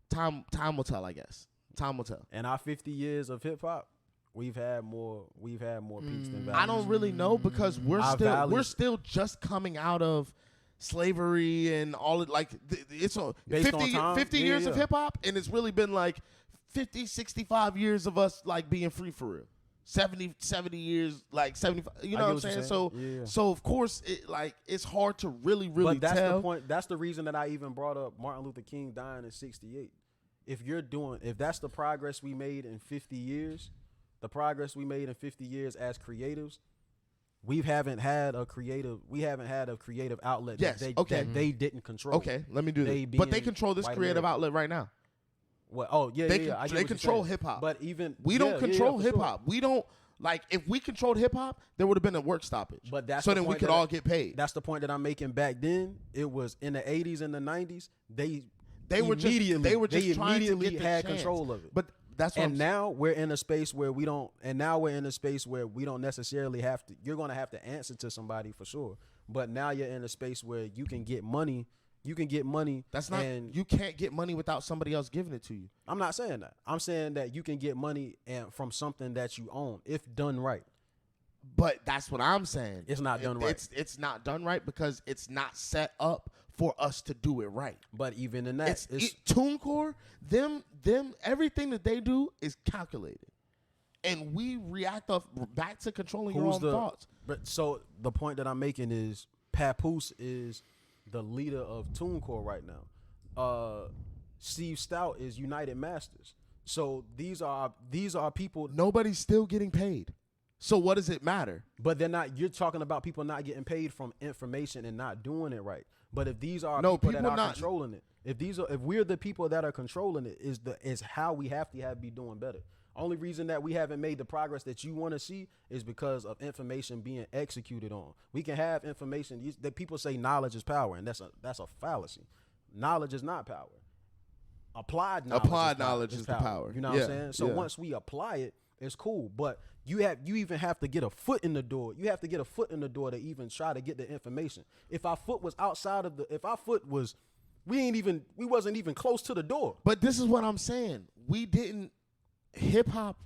Time will tell, I guess. Time will tell. In our 50 years of hip hop, we've had more peaks than valleys. I don't really know because we're Our we're valleys- still just coming out of slavery and all it it's a Based 50, on time? 50 Yeah, years of yeah. hip hop, and it's really been like 50, 65 years of us like being free for real. 70 years, like 75, you I know get what I'm what you're saying? saying. Yeah. So of course it's hard to really But that's tell. the point. That's the reason that I even brought up Martin Luther King dying in 68. If that's the progress we made in 50 years, the progress we made in 50 years as creatives, we haven't had a creative outlet Yes, that okay. they didn't control. Okay, let me do They this. But they being control this white creative American. outlet right now. Well, oh yeah, They yeah, con- I get they what you're control saying. hip-hop. But even We don't yeah, control for hip sure. hop. We don't. Like if we controlled hip hop, there would have been a work stoppage. But that's so the then we point could that all get paid. That's the point that I'm making. Back then, it was in the 80s and the 90s. They were just trying to get the had chance. control of it. But that's what and now we're in a space where we don't. And now we're in a space where we don't necessarily have to. You're going to have to answer to somebody for sure. But now you're in a space where you can get money. You can get money. That's not. And you can't get money without somebody else giving it to you. I'm not saying that. I'm saying that you can get money and from something that you own if done right. But that's what I'm saying. It's not done right. It's not done right because it's not set up for us to do it right. But even in that, TuneCore, them, everything that they do is calculated, and we react off back to controlling your own thoughts. But so the point that I'm making is Papoose is the leader of TuneCore right now. Steve Stout is United Masters. So these are people. Nobody's still getting paid. So what does it matter? But they're not. You're talking about people not getting paid from information and not doing it right. But if these are people that are controlling it, if we're the people that are controlling it, is how we have to be doing better. Only reason that we haven't made the progress that you want to see is because of information being executed on. We can have information that people say knowledge is power, and that's a fallacy. Knowledge is not power. Applied knowledge is the power. You know what I'm saying? So once we apply it, it's cool. But you even have to get a foot in the door. You have to get a foot in the door to even try to get the information. If our foot was outside of we wasn't even close to the door. But this is what I'm saying. Hip hop.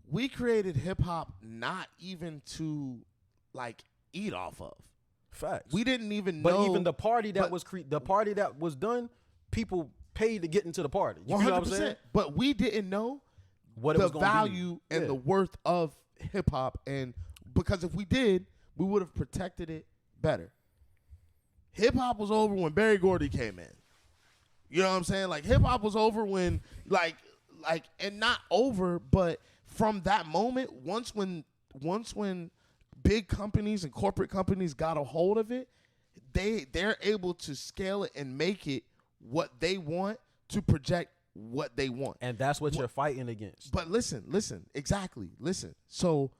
We created hip hop not even to like eat off of. Facts. We didn't even know. But even the party that was done, people paid to get into the party. You 100%. know what I'm saying? But we didn't know what it was the gonna value be. and the worth of hip hop, and because if we did, we would have protected it better. Hip hop was over when Berry Gordy came in. You know what I'm saying? Like hip hop was over when like and not over, but from that moment, once when big companies and corporate companies got a hold of it, they're able to scale it and make it what they want to project what they want. And that's what you're fighting against. But listen, exactly. Listen. So,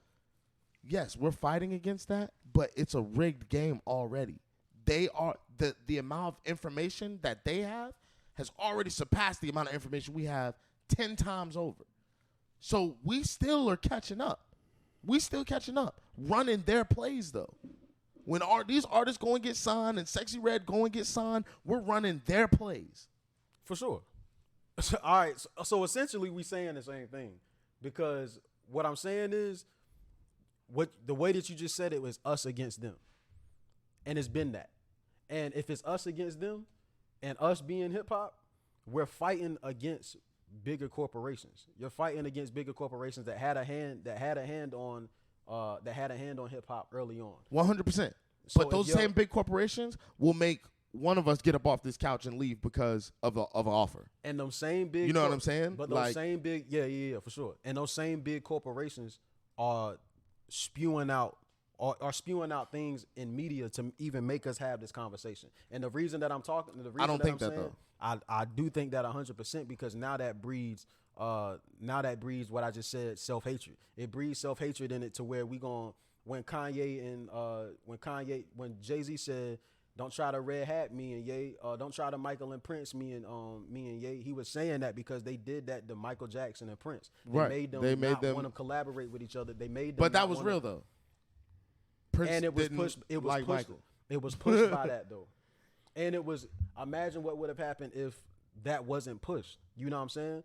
yes, we're fighting against that, but it's a rigged game already. They are the amount of information that they have has already surpassed the amount of information we have 10 times over. So we still are catching up. We still catching up. Running their plays though. When these artists go and get signed and Sexy Red go and get signed, we're running their plays. For sure. All right. So essentially we saying the same thing. Because what I'm saying is the way that you just said it was us against them. And it's been that. And if it's us against them and us being hip hop, we're fighting against bigger corporations. You're fighting against bigger corporations that had a hand on hip hop early on. 100%. So but those same big corporations will make one of us get up off this couch and leave because of an offer. And those same big, you know what I'm saying? But those same big, yeah, for sure. And those same big corporations are spewing out things in media to even make us have this conversation. And the reason that I'm talking, I don't think that though. I do think that 100% because now that breeds what I just said, self-hatred. It breeds self-hatred in it to where when Jay-Z said, don't try to red hat me and Ye, don't try to Michael and Prince me and Ye. He was saying that because they did that to Michael Jackson and Prince. They made them want to collaborate with each other. They made them. But that was real though. Prince and it was pushed. It was pushed. Michael. It was pushed by that though. And it was, imagine what would have happened if that wasn't pushed. You know what I'm saying?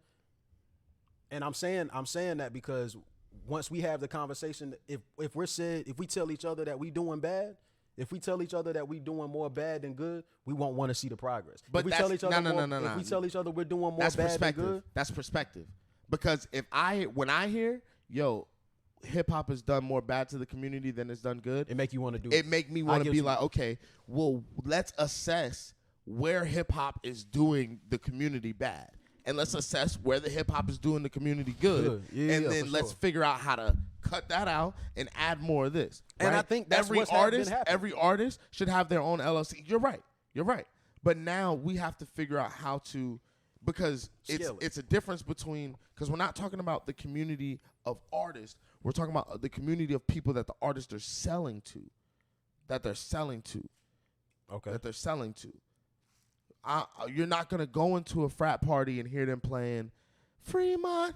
And I'm saying that because once we have the conversation, if we tell each other that we doing bad, if we tell each other that we doing more bad than good, we won't want to see the progress. But if we tell each other if we tell each other we're doing more bad than good, that's perspective. Because when I hear, yo, hip hop has done more bad to the community than it's done good, it make you want to do it. It make me want to be like, okay, well, let's assess where hip hop is doing the community bad, and let's assess where the hip hop is doing the community good, and then let's figure out how to cut that out and add more of this. And right? I think that's every artist should have their own LLC. You're right. But now we have to figure out how to because Scale it. it's a difference between, because we're not talking about the community of artists. We're talking about the community of people that the artists are selling to, Okay. You're not gonna go into a frat party and hear them playing Fremont.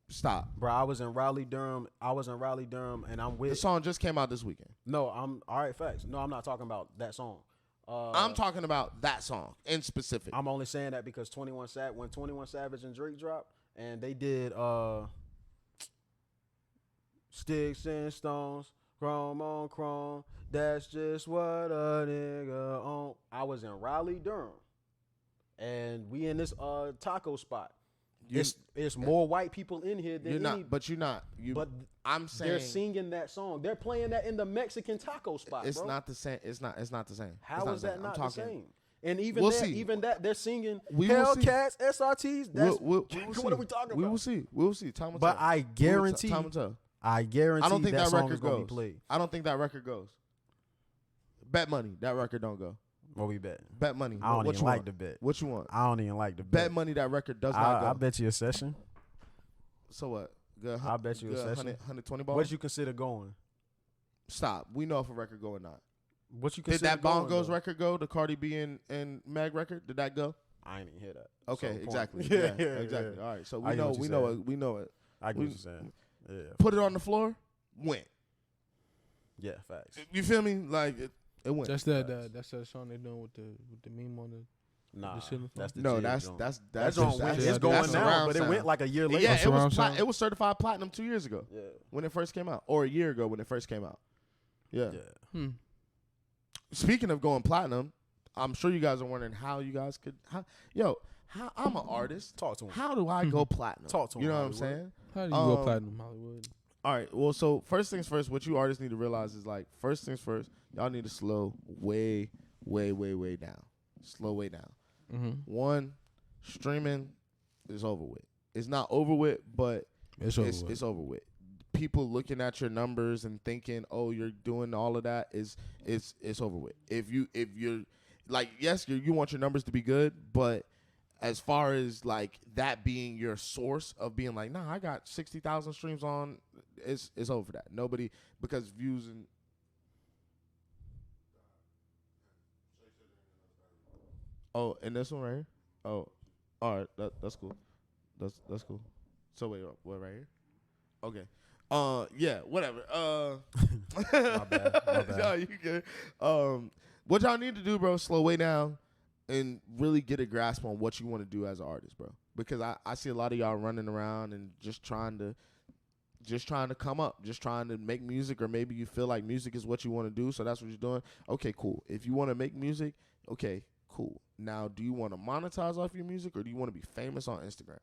Stop. Bro, I was in Raleigh, Durham, and I'm with. The song just came out this weekend. No, I'm all right. Facts. No, I'm not talking about that song. I'm talking about that song in specific. I'm only saying that because when 21 Savage and Drake dropped, and they did Sticks and Stones, Chrome on Chrome. That's just what a nigga on. I was in Raleigh, Durham, and we in this taco spot. It's more white people in here than You're not, any. but you're not. But I'm saying they're singing that song. They're playing that in the Mexican taco spot. it's bro. not the same. It's not the same. How is that not I'm the talking, same? And even We'll that, see. they're singing We will see. Hellcats, SRTs. That's We'll what are we talking about? We will see. We will see. Time will But tell. I guarantee, Time will tell. I guarantee I don't think that song record is gonna be goes. played. I don't think that record goes. Bet money that record don't go. What we bet? Bet money. I don't what even you like want? the bet. What you want? I don't even like the Bet bet. money that record does not go. I bet you a session. So what? Good. I bet you a good session. 120 balls. What you consider going? Stop. We know if a record go or not. What you Did consider that going, Bongos though? record go? The Cardi B and Meg record? Did that go? I ain't even hear that. Okay, So, point. exactly. Yeah, Yeah, yeah, exactly. yeah. All right. So I we get know what we you know saying. it. We know it. I get We- what you're saying. Yeah. Put it on the floor. Went. Yeah. Facts. You feel me? Like it went. That's that song they're doing with the meme on the. Nah. ceiling That's the No, jig that's joint. that's That that's joint just- went. that's- It's going that's now, surround but it sound. went like a year later. Yeah, That's it what I'm was saying. it was certified platinum 2 years ago Yeah. when it first came out, or a year ago when it first came out. Yeah. Yeah. Speaking of going platinum, I'm sure you guys are wondering how you guys could. How I'm an artist. Talk to him. How do I go platinum? Talk to him, You know what I'm Hollywood. saying? How do you go Um, platinum, Hollywood? All right. Well, so first things first, what you artists need to realize is like first things first, y'all need to slow way down. Slow way down. Mm-hmm. One, streaming is over with. It's not over with, but It's over. it's over with. People looking at your numbers and thinking, "Oh, you're doing all of that," it's over with. If you're like, yes, you want your numbers to be good, but as far as like that being your source of being like, nah, I got 60,000 streams on, it's over for that. Nobody, because views and and this one right here. Oh, all right, that's cool. That's cool. So wait, what right here? Okay. Yeah, whatever. My bad. No, you good. What y'all need to do, bro, slow way down and really get a grasp on what you want to do as an artist, bro. Because I see a lot of y'all running around and just trying to come up, just trying to make music, or maybe you feel like music is what you want to do, so that's what you're doing. Okay, cool. If you want to make music, okay, cool. Now, do you want to monetize off your music, or do you want to be famous on Instagram?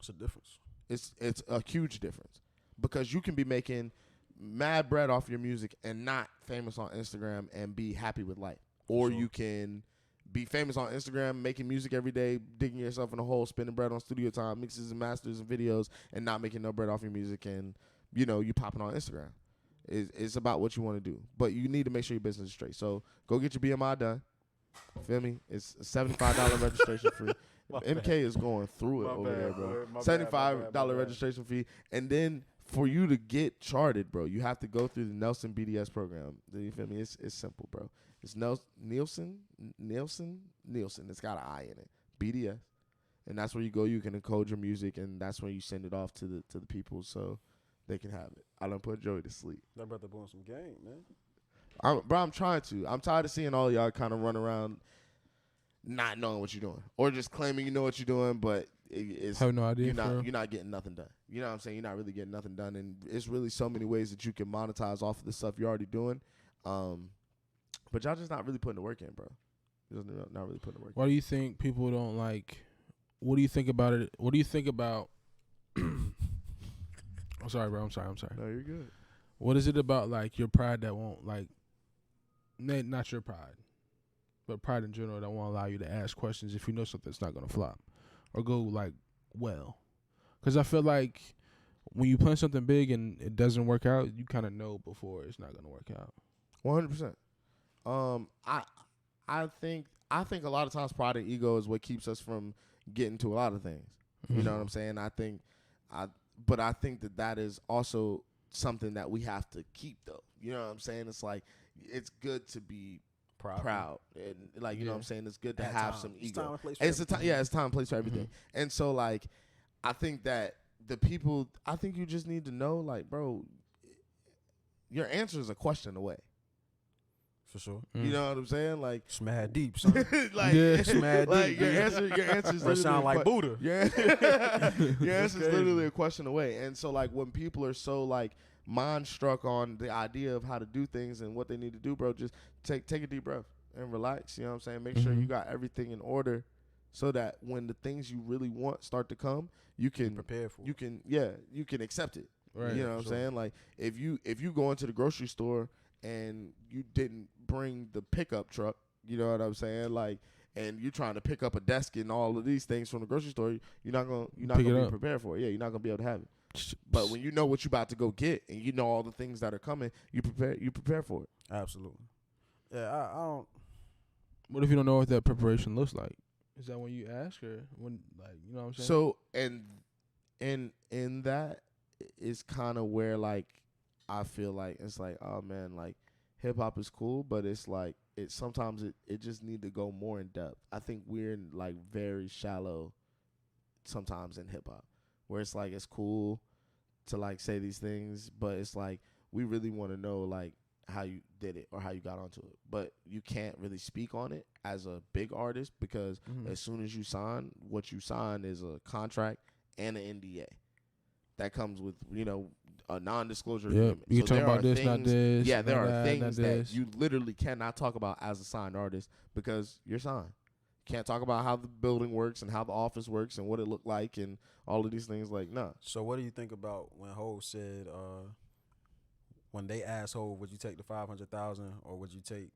It's a difference. It's a huge difference, because you can be making mad bread off your music and not famous on Instagram and be happy with life. Or Sure. you can be famous on Instagram, making music every day, digging yourself in a hole, spending bread on studio time, mixes and masters and videos, and not making no bread off your music, and you popping on Instagram. It's about what you want to do, but you need to make sure your business is straight. So go get your BMI done. Feel me? It's a $75 registration fee. MK is going through it over there, bro. $75 registration fee, and then for you to get charted, bro, you have to go through the Nelson BDS program. Do you feel me? It's simple, bro. It's Nielsen. It's got an I in it. BDS, and that's where you go. You can encode your music, and that's when you send it off to the people so they can have it. I done put Joey to sleep. That brother doing some game, man. I'm trying to. I'm tired of seeing all y'all kind of run around not knowing what you're doing, or just claiming you know what you're doing, but it's Have no idea. you're not getting nothing done. You know what I'm saying? You're not really getting nothing done, and it's really so many ways that you can monetize off of the stuff you're already doing. But y'all just not really putting the work in, bro. Just not really putting the work Why do you think people don't like? What do you think about it? What do you think about? I'm sorry, bro. I'm sorry. in. No, you're good. What is it about like your pride that won't like? Not your pride, but pride in general that won't allow you to ask questions if you know something's not gonna flop or go like well. Because I feel like when you plan something big and it doesn't work out, you kind of know before it's not gonna work out. 100%. I think a lot of times pride and ego is what keeps us from getting to a lot of things. You know what I'm saying? But I think that is also something that we have to keep, though. You know what I'm saying? It's like, it's good to be proud. And like, you know what I'm saying? It's good to have some ego. Time and place It's a time, yeah, it's time and place for everything. And so, like, I think that I think you just need to know, like, bro, your answer is a question away. For sure. You know what I'm saying? Like, it's mad deep, son. like, It's mad like deep. your answer's That sound like Buddha. your answer's literally a question away. And so, like, when people are so, like, mind struck on the idea of how to do things and what they need to do, bro, just take a deep breath and relax. You know what I'm saying? Make sure you got everything in order so that when the things you really want start to come, you can prepare for you can accept it. Right. You know what I'm saying? Like, if you go into the grocery store and you didn't bring the pickup truck, you know what I'm saying? Like, and you're trying to pick up a desk and all of these things from the grocery store, you're not gonna be prepared for it. Yeah, you're not gonna be able to have it. But when you know what you're about to go get and you know all the things that are coming, you prepare for it. Absolutely. Yeah, I don't. What if you don't know what that preparation looks like? Is that when you ask, or when, like, you know what I'm saying? So, and in that is kind of where, like, I feel like it's like, oh man, like, hip hop is cool, but it's like sometimes it just need to go more in depth. I think we're in, like, very shallow sometimes in hip hop, where it's like it's cool to, like, say these things, but it's like we really want to know, like, how you did it or how you got onto it, but you can't really speak on it as a big artist because as soon as you sign, what you sign is a contract and an NDA that comes with, you know, a non-disclosure agreement. You can So talk about this, things, not this. Yeah, there not are that, things not that this. you literally cannot talk about as a signed artist because you're signed. Can't talk about how the building works and how the office works and what it looked like and all of these things. Like, nah. So what do you think about when Hov said, when they asked Hov, would you take the 500,000 or would you take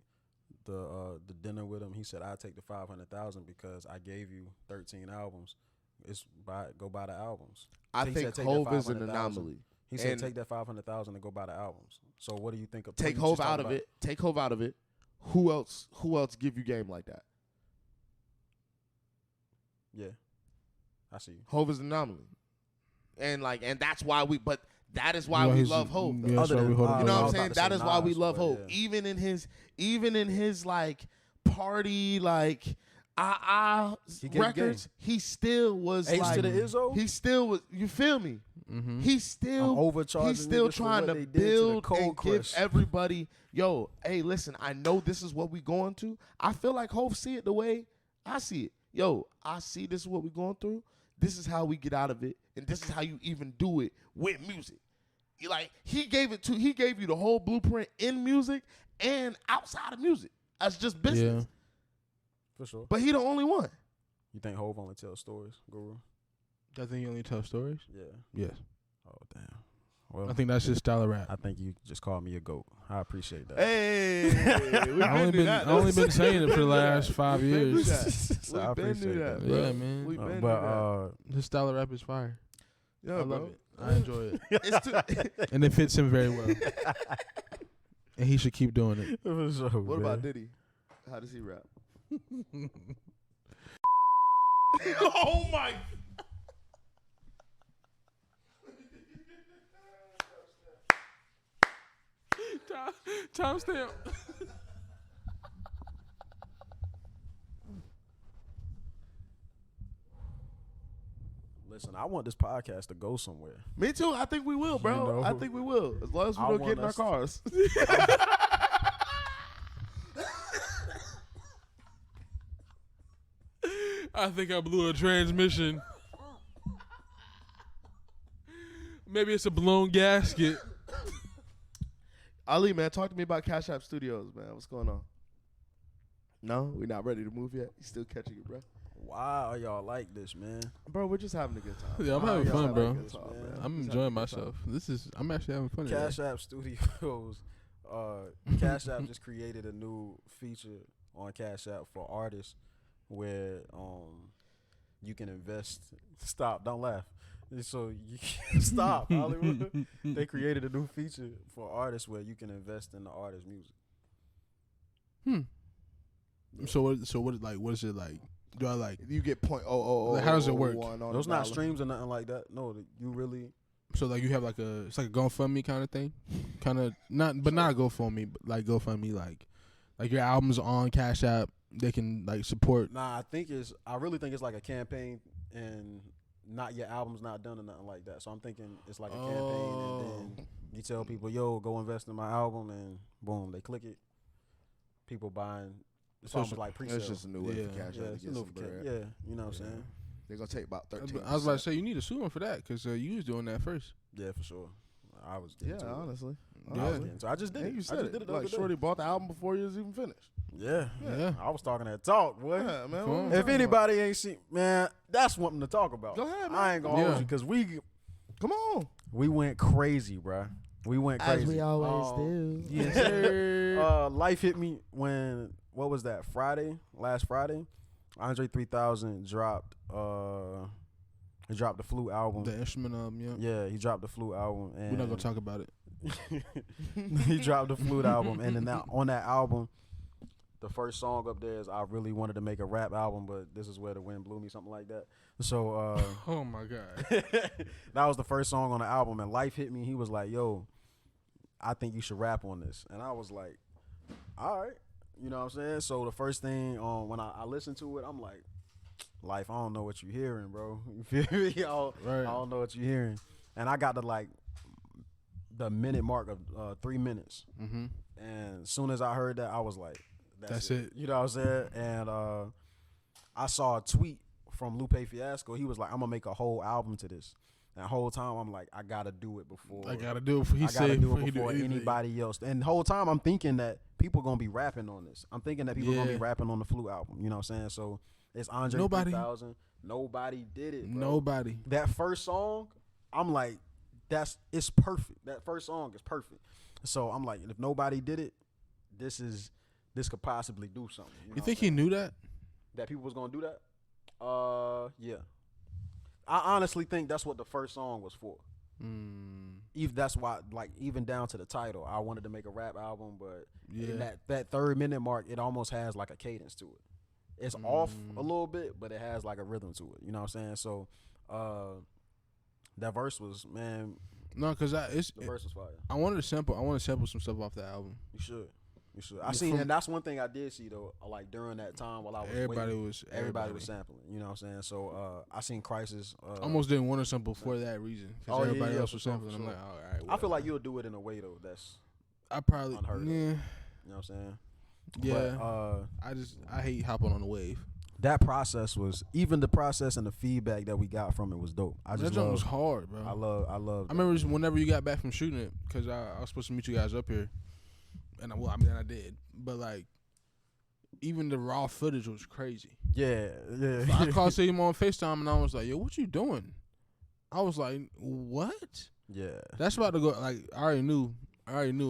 the dinner with him? He said, "I take the 500,000 because I gave you 13 albums. Go buy the albums." I He think said, "Take that Hov is an 500,000." anomaly. He said, And "Take that 500,000 and go buy the albums." So what do you think of? Take what you Hov just out talked of about? it. Take Hov out of it. Who else give you game like that? Yeah, I see you. Hov is an anomaly. And that's why that is why You know, we his- love Hov. yeah, Other so we than- hold You him know I what I'm was saying? about to That say is why we Nas, love but Hov. yeah. Even in his like party like He gave records, he still was Ace like to the Izzo? He still was. You feel me? Mm-hmm. He's still I'm overcharging he's still niggas for trying what to they did to the build Cold and give Crush. everybody, yo, hey, listen, I know this is what we going to. I feel like Hov see it the way I see it. Yo, I see this is what we going through. This is how we get out of it, and this is how you even do it with music. Like he gave you the whole blueprint in music and outside of music. That's just business. Yeah. For sure. But he the only one. You think Hov only tells stories, Guru? I think you only tell stories. Yeah. Yes. Oh damn. Well, I think that's his style of rap. I think you just called me a goat. I appreciate that. Hey, we I only been saying it for the last 5 years. So I We been appreciate knew that. that, Yeah, bro. man. We been But His style of rap is fire. yeah, I love bro. it. I enjoy it, It's too, and it fits him very well. And he should keep doing it. For sure, what man. about Diddy? How does he rap? Oh my! Time stamp. Listen, I want this podcast to go somewhere. Me too. I think we will, bro. You know? I think we will, as long as we I don't want get in our us- cars. I think I blew a transmission. Maybe it's a blown gasket. Ali, man, talk to me about Cash App Studios, man. What's going on? No, we're not ready to move yet. You still catching it, bro? Why are y'all like this, man? Bro, we're just having a good time. Yeah, I'm Why having y'all fun, having bro. a good time, man? I'm Just enjoying having a good time. myself. I'm actually having fun. Cash today. App Studios. Cash App just created a new feature on Cash App for artists where you can invest. Stop! Don't laugh. So you can stop, Hollywood. They created a new feature for artists where you can invest in the artist's music. So what like what is it like? Do I like? You get .00001 Like, how does it work? on Those a not dollar. streams or nothing like that. No, you really. So like you have like it's like a GoFundMe kind of thing, kind of not GoFundMe, but like GoFundMe like your album's on Cash App, they can like support. Nah, I really think it's like a campaign, and not your album's not done or nothing like that. So I'm thinking it's like a campaign, and then you tell people, yo, go invest in my album, and boom, they click it. People buying. It's So almost like pre-sale. It's just a new way for Yeah. Cash Yeah, App to it's a get new some bread. yeah, you know what I'm saying? They're gonna take about 13. I was about to say you need to sue him for that because you was doing that first. Yeah, for sure. I was getting Yeah, to it. honestly. Yeah. I was getting to it. I just did Hey, it. you I said just it. did it the Like other day. Shorty bought the album before you was even finished. Yeah. Yeah. I was talking that talk, boy. Yeah, man. Come what on. you If talking anybody ain't seen, man, that's something to talk about. Go ahead, man. I ain't gonna Yeah. hold you because we about? Come on. went crazy, bruh. We went crazy. As we always do. Yes, sir. Life hit me when what was that? Last Friday, Andre 3000 dropped. He dropped the Flu album. The instrument Yeah, he dropped the Flu album, and We're not gonna talk about it. he dropped the Flute album, and then on that album, the first song up there is I really wanted to make a rap album, but this is where the wind blew me, something like that. So Oh my god. that was the first song on the album, and Life hit me. He was like, "Yo, I think you should rap on this," and I was like, "All right," you know what I'm saying. So the first thing when I listened to it, I'm like, "Life, I don't know what you're hearing, bro. You feel me? Right. I don't know what you're hearing," and I got to like the minute mark of 3 minutes. Mm-hmm. And as soon as I heard that, I was like, That's it. You know what I'm saying? And I saw a tweet from Lupe Fiasco. He was like, I'm going to make a whole album to this. And the whole time, I'm like, I got to do it before. I gotta do it before he I gotta say do before it he do before anything. anybody else. And the whole time, I'm thinking that people going to be rapping on this. I'm thinking that people going to Yeah. be rapping on the Flu album. You know what I'm saying? So it's Andre Nobody. 3000. Nobody did it, bro. Nobody. That first song, I'm like, it's perfect. That first song is perfect. So I'm like, if nobody did it, this could possibly do something. You think he knew that? that people was gonna do that? Yeah. I honestly think that's what the first song was for. Even that's why, like, even down to the title, I wanted to make a rap album, but in Yeah. that 3-minute mark, it almost has like a cadence to it. It's off a little bit, but it has like a rhythm to it. You know what I'm saying? So, that verse was, man, No, because the verse was fire. I wanted to sample some stuff off the album. You should. I Yeah, seen, from- and that's one thing I did see though. Like during that time while I was Everybody waiting, was everybody was sampling. You know what I'm saying? So I seen Crisis. almost didn't want to sample for that reason because Oh, yeah, everybody yeah, else for was sure, sampling. for I'm sure. like, all right. I feel whatever. like you'll do it in a way though. That's I probably unheard of. yeah. you know what I'm saying? Yeah. But I hate hopping on the wave. that process was even the process and the feedback that we got from it was dope. I That just joint love. was hard, bro. I love. I remember just whenever you got back from shooting it, because I was supposed to meet you guys up here, and I did, but like, even the raw footage was crazy. Yeah. I called him on FaceTime, and I was like, "Yo, what you doing?" I was like, "What?" Yeah. That's about to go. Like, I already knew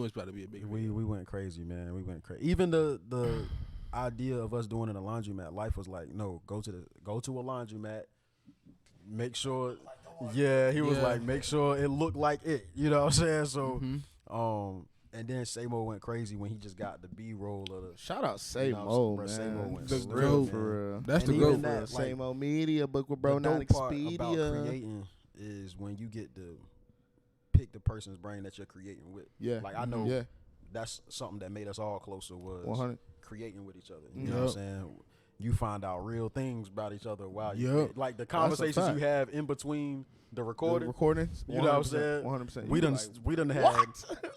it's about to be a big. We video. went crazy, man. We went crazy. Even the idea of us doing it in a laundromat, Life was like, no, go to a laundromat. Make sure. Yeah, he was Yeah. like, make sure it looked like it. You know what I'm saying? So, Mhm. and then Samo went crazy when he just got the B-roll of the. Shout out Say You know, Mo, bro, man. Say-Mo went The slim, GOAT. man. For real. That's And the even goat. that, Say like, Mo Media, book with Bro, the not dope part about Expedia. creating is when you get to pick the person's brain that you're creating with. Yeah. Like I know Yeah. that's something that made us all closer was 100. creating with each other. You know what I'm Yup. saying? You find out real things about each other while you Yup. create. Like the conversations fact. you have in between the The recording. recordings. You know what I'm saying? 100%. We You done like, we done had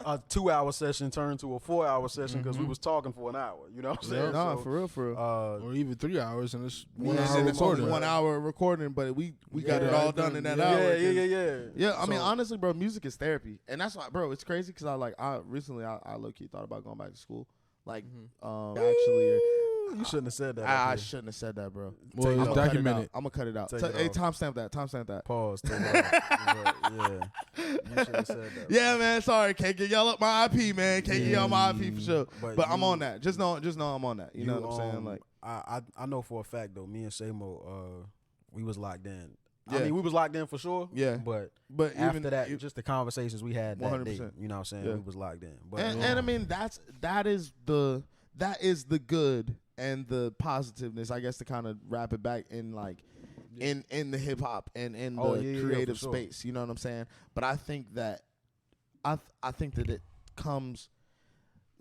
a 2-hour session turn to a 4-hour session because we was talking for an hour. You know what I'm saying? Nah, So, for real, for real. Or even 3 hours, and it's One one hour hour recording. recording. 1 hour recording, but we got Yeah, it all right done in that yeah, hour. yeah, 'cause- yeah, yeah. Yeah, I mean, So- honestly, bro, music is therapy, and that's why, bro. It's crazy because I recently low key thought about going back to school. Like, actually, You shouldn't have said that. I up here. shouldn't have said that, bro. Well, I'm it's gonna cut it documented. out. I'm gonna cut it out. Take it Hey, off. timestamp that. Timestamp that. Pause. Take it off. Yeah. You should have said that. Yeah, man. Sorry, can't get y'all up my IP, man. Can't get y'all my IP for sure. But I'm you- on that. Just know I'm on that. You know what I'm saying? Like, I know for a fact though, me and Samo, we was locked in. Yeah. I mean, we was locked in for sure. Yeah. But but after even that, just the conversations we had that day, 100%. you know what I'm saying? Yeah. We was locked in. But and I mean that is the good and the positiveness, I guess, to kind of wrap it back in like in the hip hop and in the creative for sure. space. You know what I'm saying? But I think that I think that it comes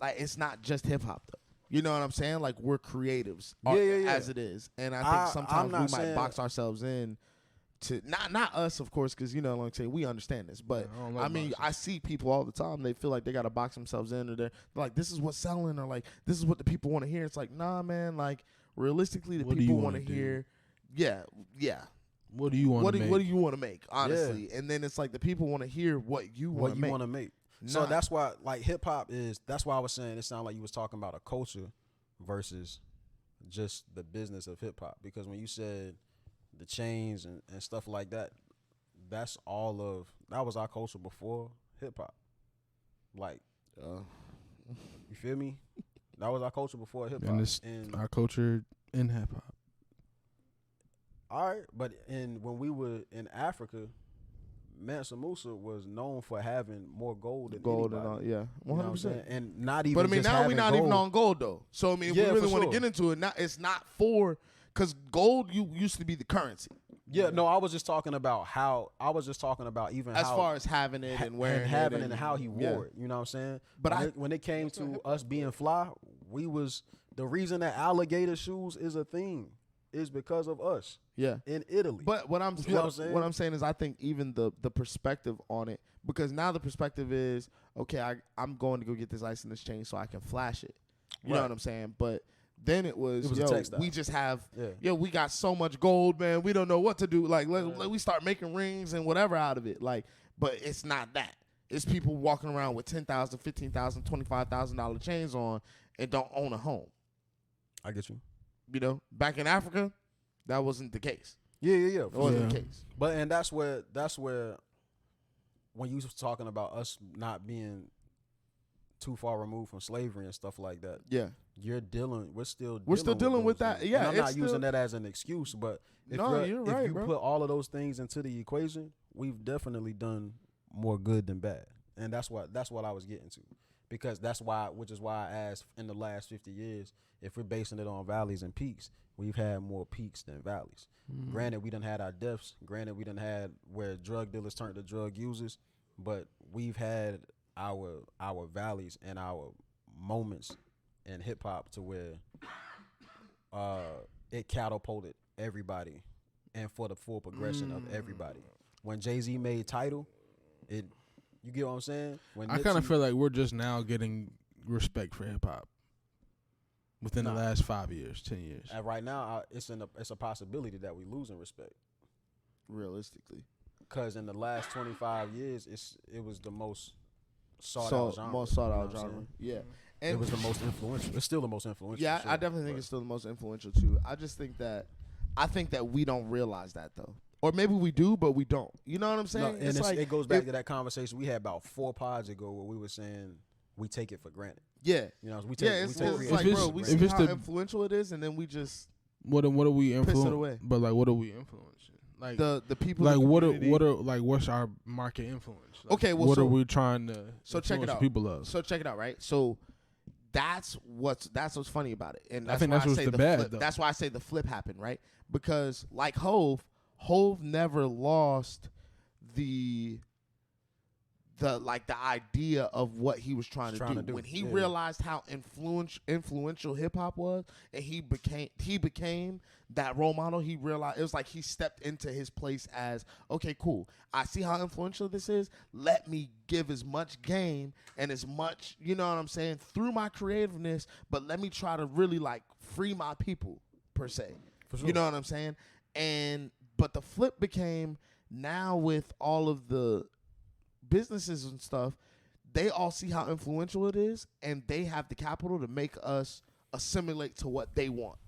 like it's not just hip hop though. You know what I'm saying? Like we're creatives as it is, and I think sometimes we might box ourselves in to not us, of course, because you know what I'm saying, we understand this, but I mean, I see people all the time. They feel like they got to box themselves in, or they're like, this is what's selling, or like this is what the people want to hear. It's like, nah, man. Like realistically, the people want to hear. Yeah. What do you want to make? What do you want to make? Honestly, and then it's like the people want to hear what you want to make. So that's why, like, hip hop is. That's why I was saying it sounded like you was talking about a culture versus just the business of hip hop. Because when you said the chains and stuff like that, that was our culture before hip hop. Like, you feel me? That was our culture before hip hop, and our culture in hip hop. All right, but when we were in Africa, Mansa Musa was known for having more gold than anybody. And all, yeah, 100%. And not even. But I mean, now we're not even on gold though. So I mean, if we really want to get into it, it's not for because gold used to be the currency. Yeah, no, I was just talking about even as far as having it and wearing it and how he wore it. You know what I'm saying? But when it came to us being fly, the reason that alligator shoes is a thing is because of us. Yeah, in Italy. But what I'm saying is I think even the perspective on it, because now the perspective is okay, I'm going to go get this ice in this chain so I can flash it. You know what I'm saying? But then it was we just have we got so much gold, man. We don't know what to do. Like let we start making rings and whatever out of it. Like, but it's not that. It's people walking around with $10,000, $15,000, $25,000 chains on and don't own a home. I get you. You know, back in Africa, that wasn't the case. Yeah. It wasn't the case. But and that's where when you was talking about us not being too far removed from slavery and stuff like that. Yeah. We're still dealing with that. Yeah. And I'm not using that as an excuse, but if you put all of those things into the equation, we've definitely done more good than bad. And that's what I was getting to. Because which is why I asked in the last 50 years, if we're basing it on valleys and peaks, we've had more peaks than valleys. Granted, we done had our deaths. Granted, we done had where drug dealers turned to drug users, but we've had our valleys and our moments in hip hop to where it catapulted everybody and for the full progression of everybody. When Jay-Z made Tidal, you get what I'm saying? I kind of feel like we're just now getting respect for hip hop within the last 5 years, 10 years. And right now, it's a possibility that we losing respect. Realistically. Because in the last 25 years, it was the most sought out genre. Yeah. And it was the most influential. It's still the most influential. Yeah, I definitely think it's still the most influential too. I think that we don't realize that though. Or maybe we do, but we don't. You know what I'm saying? No, and it goes back to that conversation we had about 4 pods ago where we were saying we take it for granted. Yeah. You know, it's like, bro, we see how influential it is, and then we just what are we influencing? Piss it away. But like, what are we influencing? Like the people. Like what's our market influence? Like, okay, well, what are we trying to? So check it out. People of. So check it out, right? So that's what's funny about it, and that's I think why that's what's the bad. Flip, that's why I say the flip happened, right? Because like Hove never lost the idea of what he was trying to do. When he realized how influential hip hop was, and he became that role model, he realized it was like he stepped into his place as, okay, cool, I see how influential this is. Let me give as much game and as much, you know what I'm saying, through my creativeness, but let me try to really like free my people per se. For sure. You know what I'm saying? But the flip became now with all of the businesses and stuff, they all see how influential it is, and they have the capital to make us assimilate to what they want.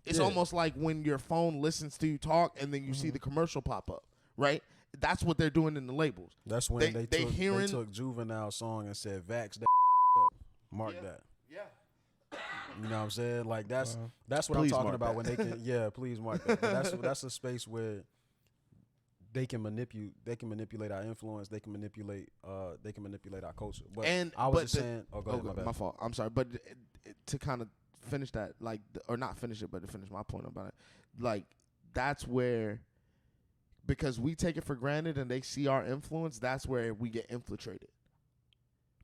It's almost like when your phone listens to you talk and then you see the commercial pop up, right? That's what they're doing in the labels. That's when they took Juvenile's song and said, "Vax that up." Mark that. Yeah. You know what I'm saying? Like that's what I'm talking about when they can please mark that. But that's a space where they can manipulate our influence, they can manipulate our culture. But I was just saying, go ahead, my bad. My fault. I'm sorry, but to kind of finish that, like, or not finish it, but to finish my point about it, like, that's where, because we take it for granted and they see our influence, that's where we get infiltrated.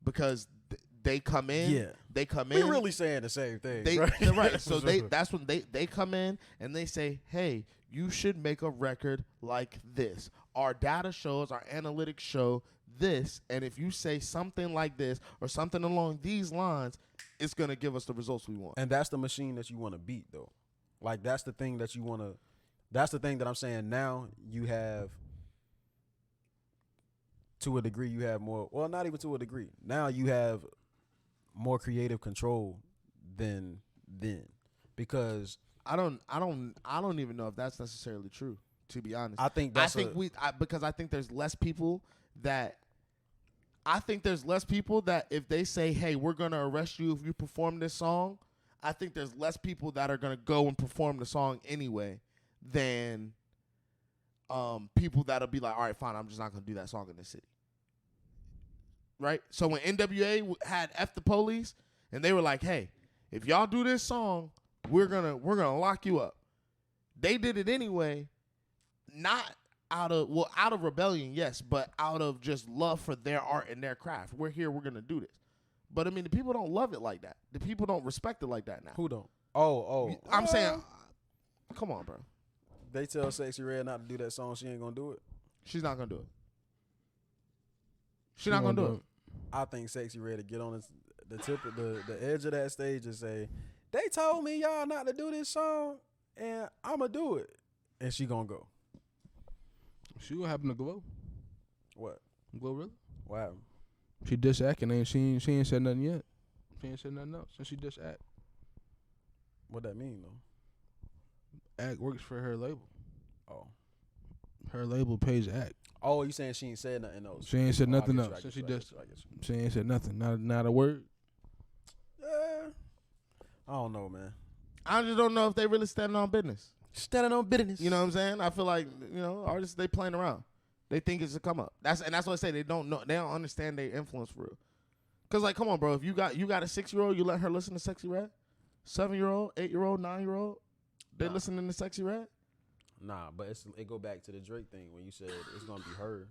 Because they come in, we really saying the same thing. They're right. So that's when they come in and they say, hey, you should make a record like this. Our data shows, our analytics show this, and if you say something like this or something along these lines, it's gonna give us the results we want. And that's the machine that you want to beat, though. Like, that's the thing that you want to. That's the thing that I'm saying. Now you have, to a degree, you have more. Well, not even to a degree. Now you have more creative control than then, because I don't even know if that's necessarily true. To be honest, I think because I think there's less people that. I think there's less people that if they say, hey, we're going to arrest you if you perform this song, I think there's less people that are going to go and perform the song anyway than people that'll be like, all right, fine, I'm just not going to do that song in this city. Right? So when NWA had F the Police and they were like, hey, if y'all do this song, we're gonna lock you up. They did it anyway, not out of rebellion, yes, but out of just love for their art and their craft. We're here, we're gonna do this. But I mean, the people don't love it like that. The people don't respect it like that now. Who don't? Oh. I'm saying, come on, bro. They tell Sexy Red not to do that song. She ain't gonna do it. She's not gonna do it. She's not gonna do it. I think Sexy Red to get on the tip of the edge of that stage and say, they told me y'all not to do this song, and I'ma do it. And she gonna go. See what happened to Glow? What? Glow really? Wow. She diss acting and she ain't said nothing yet. She ain't said nothing else since she diss act. What that mean though? Act works for her label. Oh. Her label pays Act. Oh, you saying she ain't said nothing else? She ain't said nothing else since she dissed. She ain't said nothing. Not a word. Yeah. I don't know, man. I just don't know if they really standing on business. Standing on business. You know what I'm saying? I feel like, artists, they playing around. They think it's a come up. That's what I say. They don't know. They don't understand their influence for real. Cause like, come on, bro. If you got a 6-year-old, you let her listen to Sexy Red. 7-year-old, 8-year-old, 9-year-old, they listening to Sexy Red. Nah, but it go back to the Drake thing when you said it's gonna be her.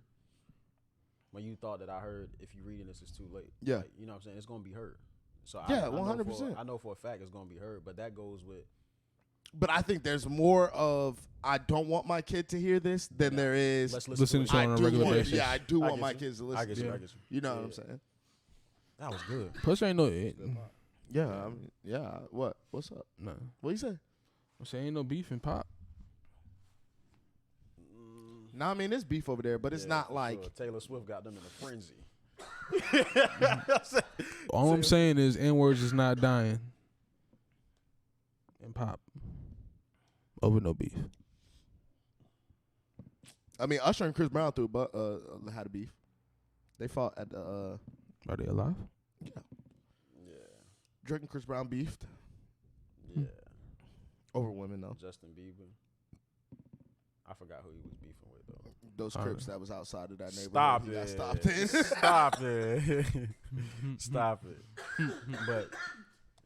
When you thought that I heard, if you reading this, it's too late. Yeah. Like, you know what I'm saying? It's gonna be her. So yeah, 100%. I know for a fact it's gonna be her, but that goes with. But I think there's more of I don't want my kid to hear this than there is Let's listen to it on a regular basis. Yeah, I do want my kids to listen. I get you. You know what I'm saying? That was good. Plus, ain't no. Yeah. What's up? Nah. What you say? I'm saying ain't no beef in pop. No, I mean, there's beef over there, but it's not like sure. Taylor Swift got them in a frenzy. All I'm saying is N-words is not dying in pop over no beef. I mean, Usher and Chris Brown had a beef. They fought at the. Are they alive? Yeah. Drake and Chris Brown beefed. Yeah. Over women though. Justin Bieber. I forgot who he was beefing with though. Those Crips that was outside of that neighborhood. Stop He it. got stopped in. Stop it. Stop it. But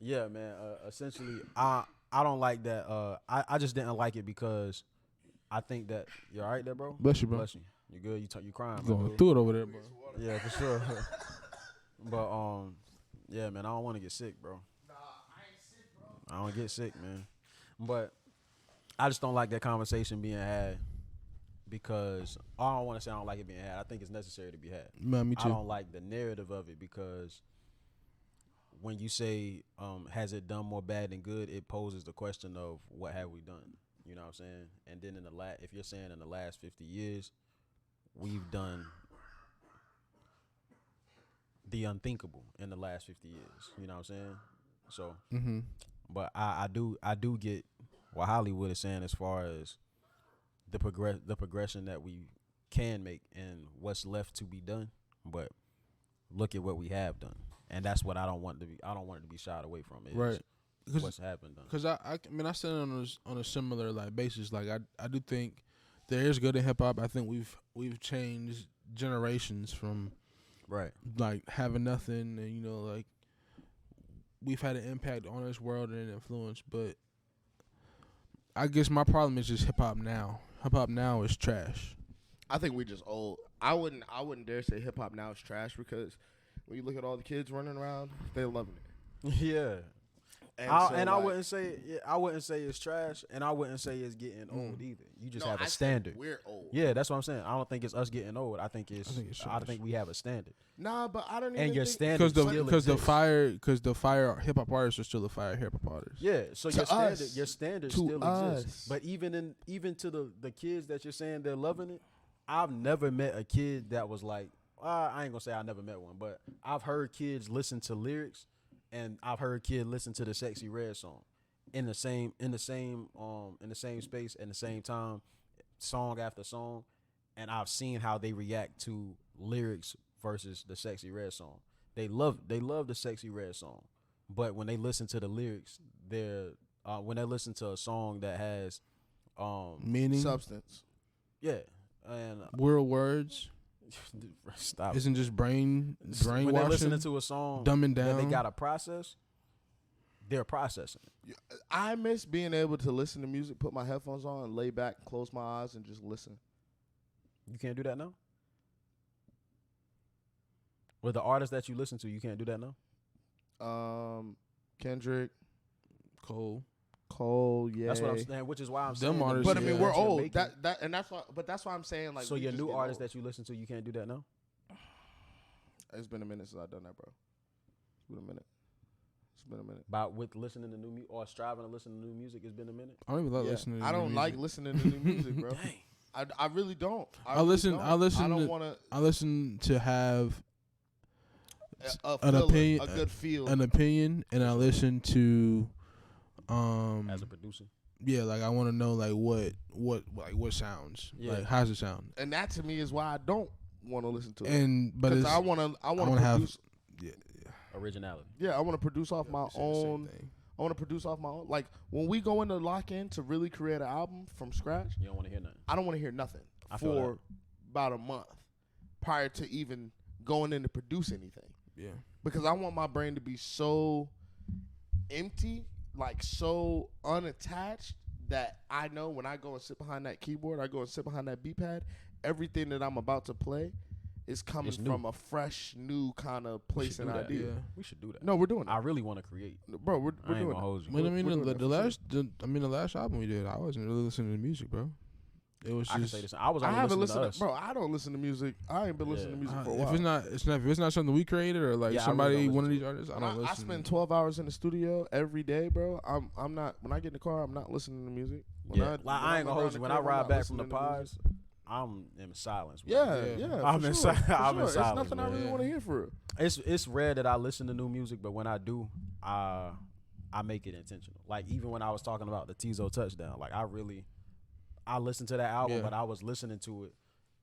yeah, man. Essentially, I don't like that. I just didn't like it because I think that you all right there, bro. Bless you, bro. Bless you. You good? You crying? You going through it over there, bro. Yeah, for sure. But yeah, man. I don't want to get sick, bro. Nah, I ain't sick, bro. I don't get sick, man. But I just don't like that conversation being had because I don't want to say I don't like it being had. I think it's necessary to be had. Man, me too. I don't like the narrative of it because when you say has it done more bad than good, it poses the question of what have we done? You know what I'm saying? And then if you're saying in the last 50 years, we've done the unthinkable in the last 50 years. You know what I'm saying? So, but I do get what Hollywood is saying as far as the progression that we can make and what's left to be done. But look at what we have done, and that's what I don't want it to be shied away from. Right. What's happened done. Because I mean I stand on a similar like basis. Like I do think there is good in hip hop. I think we've changed generations from right like having nothing and like we've had an impact on this world and an influence, but I guess my problem is just hip hop now. Hip hop now is trash. I think we just old. I wouldn't dare say hip hop now is trash because when you look at all the kids running around, they're loving it. Yeah. I wouldn't say it's trash, and I wouldn't say it's getting old either. You just have a standard. We're old. Yeah, that's what I'm saying. I don't think it's us getting old. I think I we have a standard. Nah, but I don't even And your think standard because the fire hip hop artists are still the fire hip hop artists. Yeah, so your standard to still us. exists. But even to the kids that you're saying they're loving it, I've never met a kid that was like, I ain't gonna say I never met one, but I've heard kids listen to lyrics, and I've heard kids listen to the Sexy Red song in the same space at the same time, song after song, and I've seen how they react to lyrics versus the Sexy Red song. They love the Sexy Red song, but when they listen to the lyrics, when they listen to a song that has Meaning, substance. yeah, and real words, stop. isn't just When they're brainwashing, listening to a song dumbing that they down. got to process, they're processing it. I miss being able to listen to music, put my headphones on, and lay back, close my eyes, and just listen. You can't do that now? With the artists that you listen to, you can't do that now? Kendrick, Cole. yeah. That's what I'm saying, which is why I'm Them saying. artists, But I mean, Yeah. we're old. That's why. But that's why I'm saying like. So we your just new getting artists old. that you listen to, you can't do that now? It's been a minute since I've done that, bro. It's been a minute. With listening to new music or striving to listen to new music, it's been a minute? I don't even like Yeah. listening to I new don't like music. listening to new music, bro. Dang. I really don't. I listen I don't to- want I listen to have a an opinion, a good feel. an opinion, and I listen to, As a producer? yeah, like I want to know like what sounds, Yeah. like how's it sound, And that to me is why I don't want to listen to it. and but Because it's I want to wanna have- produce. Originality. Yeah, I want to produce off my we said the same own. thing. I want to produce off my own. Like when we go into lock in to really create an album from scratch, You don't want to hear nothing. I don't want to hear nothing I feel for about a month prior to even going in to produce anything. Yeah, Because I want my brain to be so empty, like so unattached, that I know when I go and sit behind that keyboard, I go and sit behind that beat pad, everything that I'm about to play is coming It's new. from a fresh, new kind of place should and do that. idea. yeah. We should do that. No, we're doing it. I really want to create. Bro, we're I ain't doing gonna it. hold you. But I mean, we're doing that the for the last album we did, I wasn't really listening to music, bro. It was I can just say this. I was I only haven't listening listened to us. bro, I don't listen to music. I ain't been listening to music for a while. if it's not something we created or like Yeah, I really somebody don't one of listen these artists, I When don't listen. I spend 12 hours in the studio every day, bro. I'm not. When I get in the car, I'm not listening to music. When Yeah. I ain't gonna hold you. When I ride back from the pods, pods, I'm in silence. bro. yeah, Yeah. yeah. I'm for in sure, si- for I'm in sure. It's silence, nothing I man. really Yeah. want to hear for real. It's rare that I listen to new music, but when I do, I make it intentional. Like even when I was talking about the Tizo touchdown, like I listened to that album, Yeah. but I was listening to it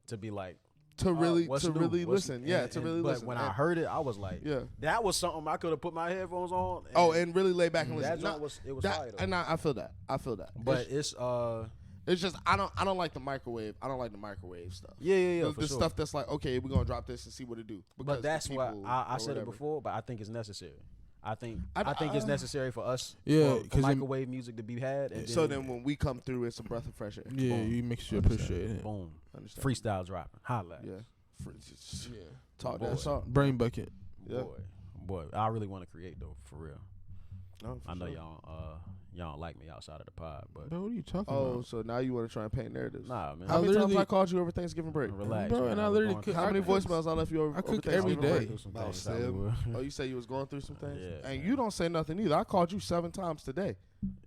to be like To really, what's to new? really What's- listen. Yeah, and- to and- really but listen. when I And- heard it, I was like, yeah. that was something I could have put my headphones on. And really lay back and listen. that joint was fire though. And I feel that. I feel that. But It's just I don't like the microwave. I don't like the microwave stuff. yeah, the for sure. stuff that's like, okay, we're gonna drop this and see what it do. Because But that's the why people I or said it whatever. before, but I think it's necessary. I think I- it's necessary for us, Yeah, for 'cause it- microwave music to be had. And So then when we come through, it's a breath of fresh air. Yeah, Boom. you makes you Understand. appreciate it. boom, Understand? freestyle dropping, holla, Yeah. Yeah, Talk Boy. that talk. brain bucket. Yeah. boy. I really want to create though, for real. No, for I know sure. y'all don't like me outside of the pod, but Bro, what are you talking Oh, about? so now you want to try and paint narratives? nah, man. I How many times literally- I called you over Thanksgiving break? Relax, Bro, man. and I was literally going could- through How many I cook- voicemails I left you over? I over cook every Thanksgiving day. break? through some Oh, things, Sam. boy. Oh, you say you was going through some things? Yeah, And man. you don't say nothing either. I called you 7 times today.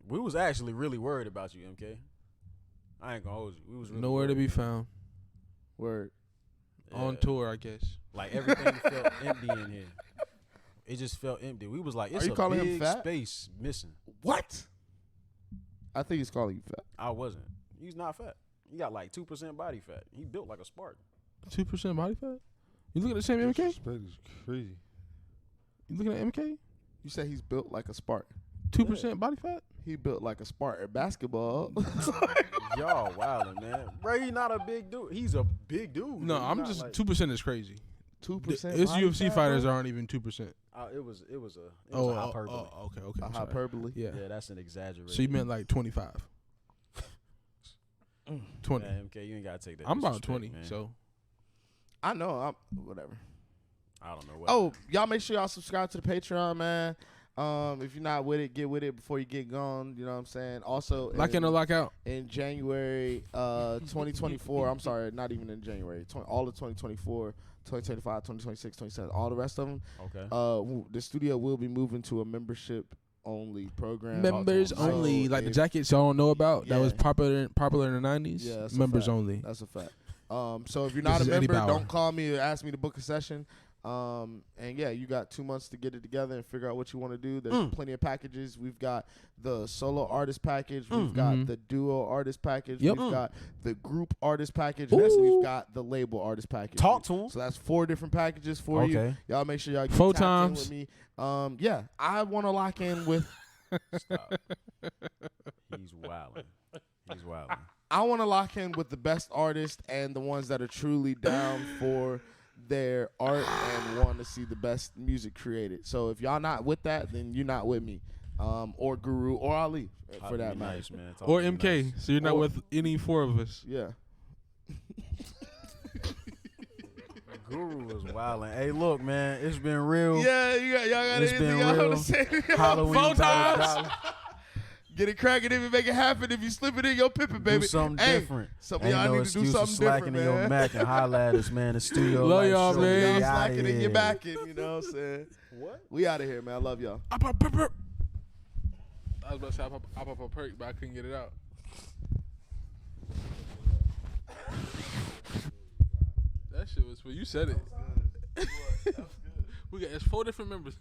We was actually really worried about you, MK. I ain't gonna hold you. We was really Nowhere to worried. be found. Word. On Yeah. tour, I guess. Like everything felt empty in here. It just felt empty. We was like, it's you a calling him big fat? space missing. What? I think he's calling you fat. I wasn't. He's not fat. He got like 2% body fat. He built like a Spartan. 2% body fat. You looking at the same MK? Disrespect is crazy. You looking at MK? You said he's built like a Spartan. 2% body fat. He built like a Spartan basketball. Y'all wildin', man. Bro, he not a big dude. He's a big dude. No, He's I'm not just like- 2% is crazy. 2%. It's body UFC fat, fighters bro? aren't even 2%. It was a Oh, hyperbole. okay. A I'm sorry. hyperbole. Yeah. Yeah, that's an exaggeration. So you meant like 25. 20. Yeah, MK, you ain't gotta take that. I'm about disrespect, 20, man. so I know. I'm whatever. I don't know what. Oh, y'all make sure y'all subscribe to the Patreon, man. If you're not with it, get with it before you get gone. You know what I'm saying? Also, lock in or lock out. in January 2024. I'm sorry, not even in January. All of 2024, 2025, 2026, 2027, all the rest of them. Okay. The studio will be moving to a membership only program. Members So only, like the if- jackets y'all don't know about that was Yeah. popular in the 90s. Yeah, that's a members fact. only. That's a fact. So if you're This not a is Eddie member, Bauer. don't call me or ask me to book a session. And yeah, you got 2 months to get it together and figure out what you want to do. There's plenty of packages. We've got the solo artist package. We've got the duo artist package. Yep. We've got the group artist package. And then we've got the label artist package. Talk to him. So that's 4 different packages for you. Okay. Y'all make sure y'all get 4 tapped in times. with me. Yeah, I want to lock in with. Stop. He's wilding. He's wilding. I want to lock in with the best artists and the ones that are truly down for their art and want to see the best music created. So if y'all not with that, then you're not with me, or Guru or Ali for that matter. Nice, man. Talk Or to me MK. nice. So you're not Or- with any 4 of us. Yeah. Guru was wilding. Hey, look, man, it's been real. Yeah, y'all got It's anything been y'all real. want to say? Halloween. 4 Battle times. Dollar. Get it cracking if you make it happen. If you slip it in your pippin', baby. Do something Hey, different. some of Ain't y'all no need to do excuse for something slacking different, in your man. Mac and holla at us, man. The studio. Love Life y'all, Show. man. We Y'all outta slacking and here. get back in, you know what I'm saying? What? We out of here, man. I love y'all. I was about to say I pop a perk, but I couldn't get it out. That shit was you said it. We got it's 4 different members.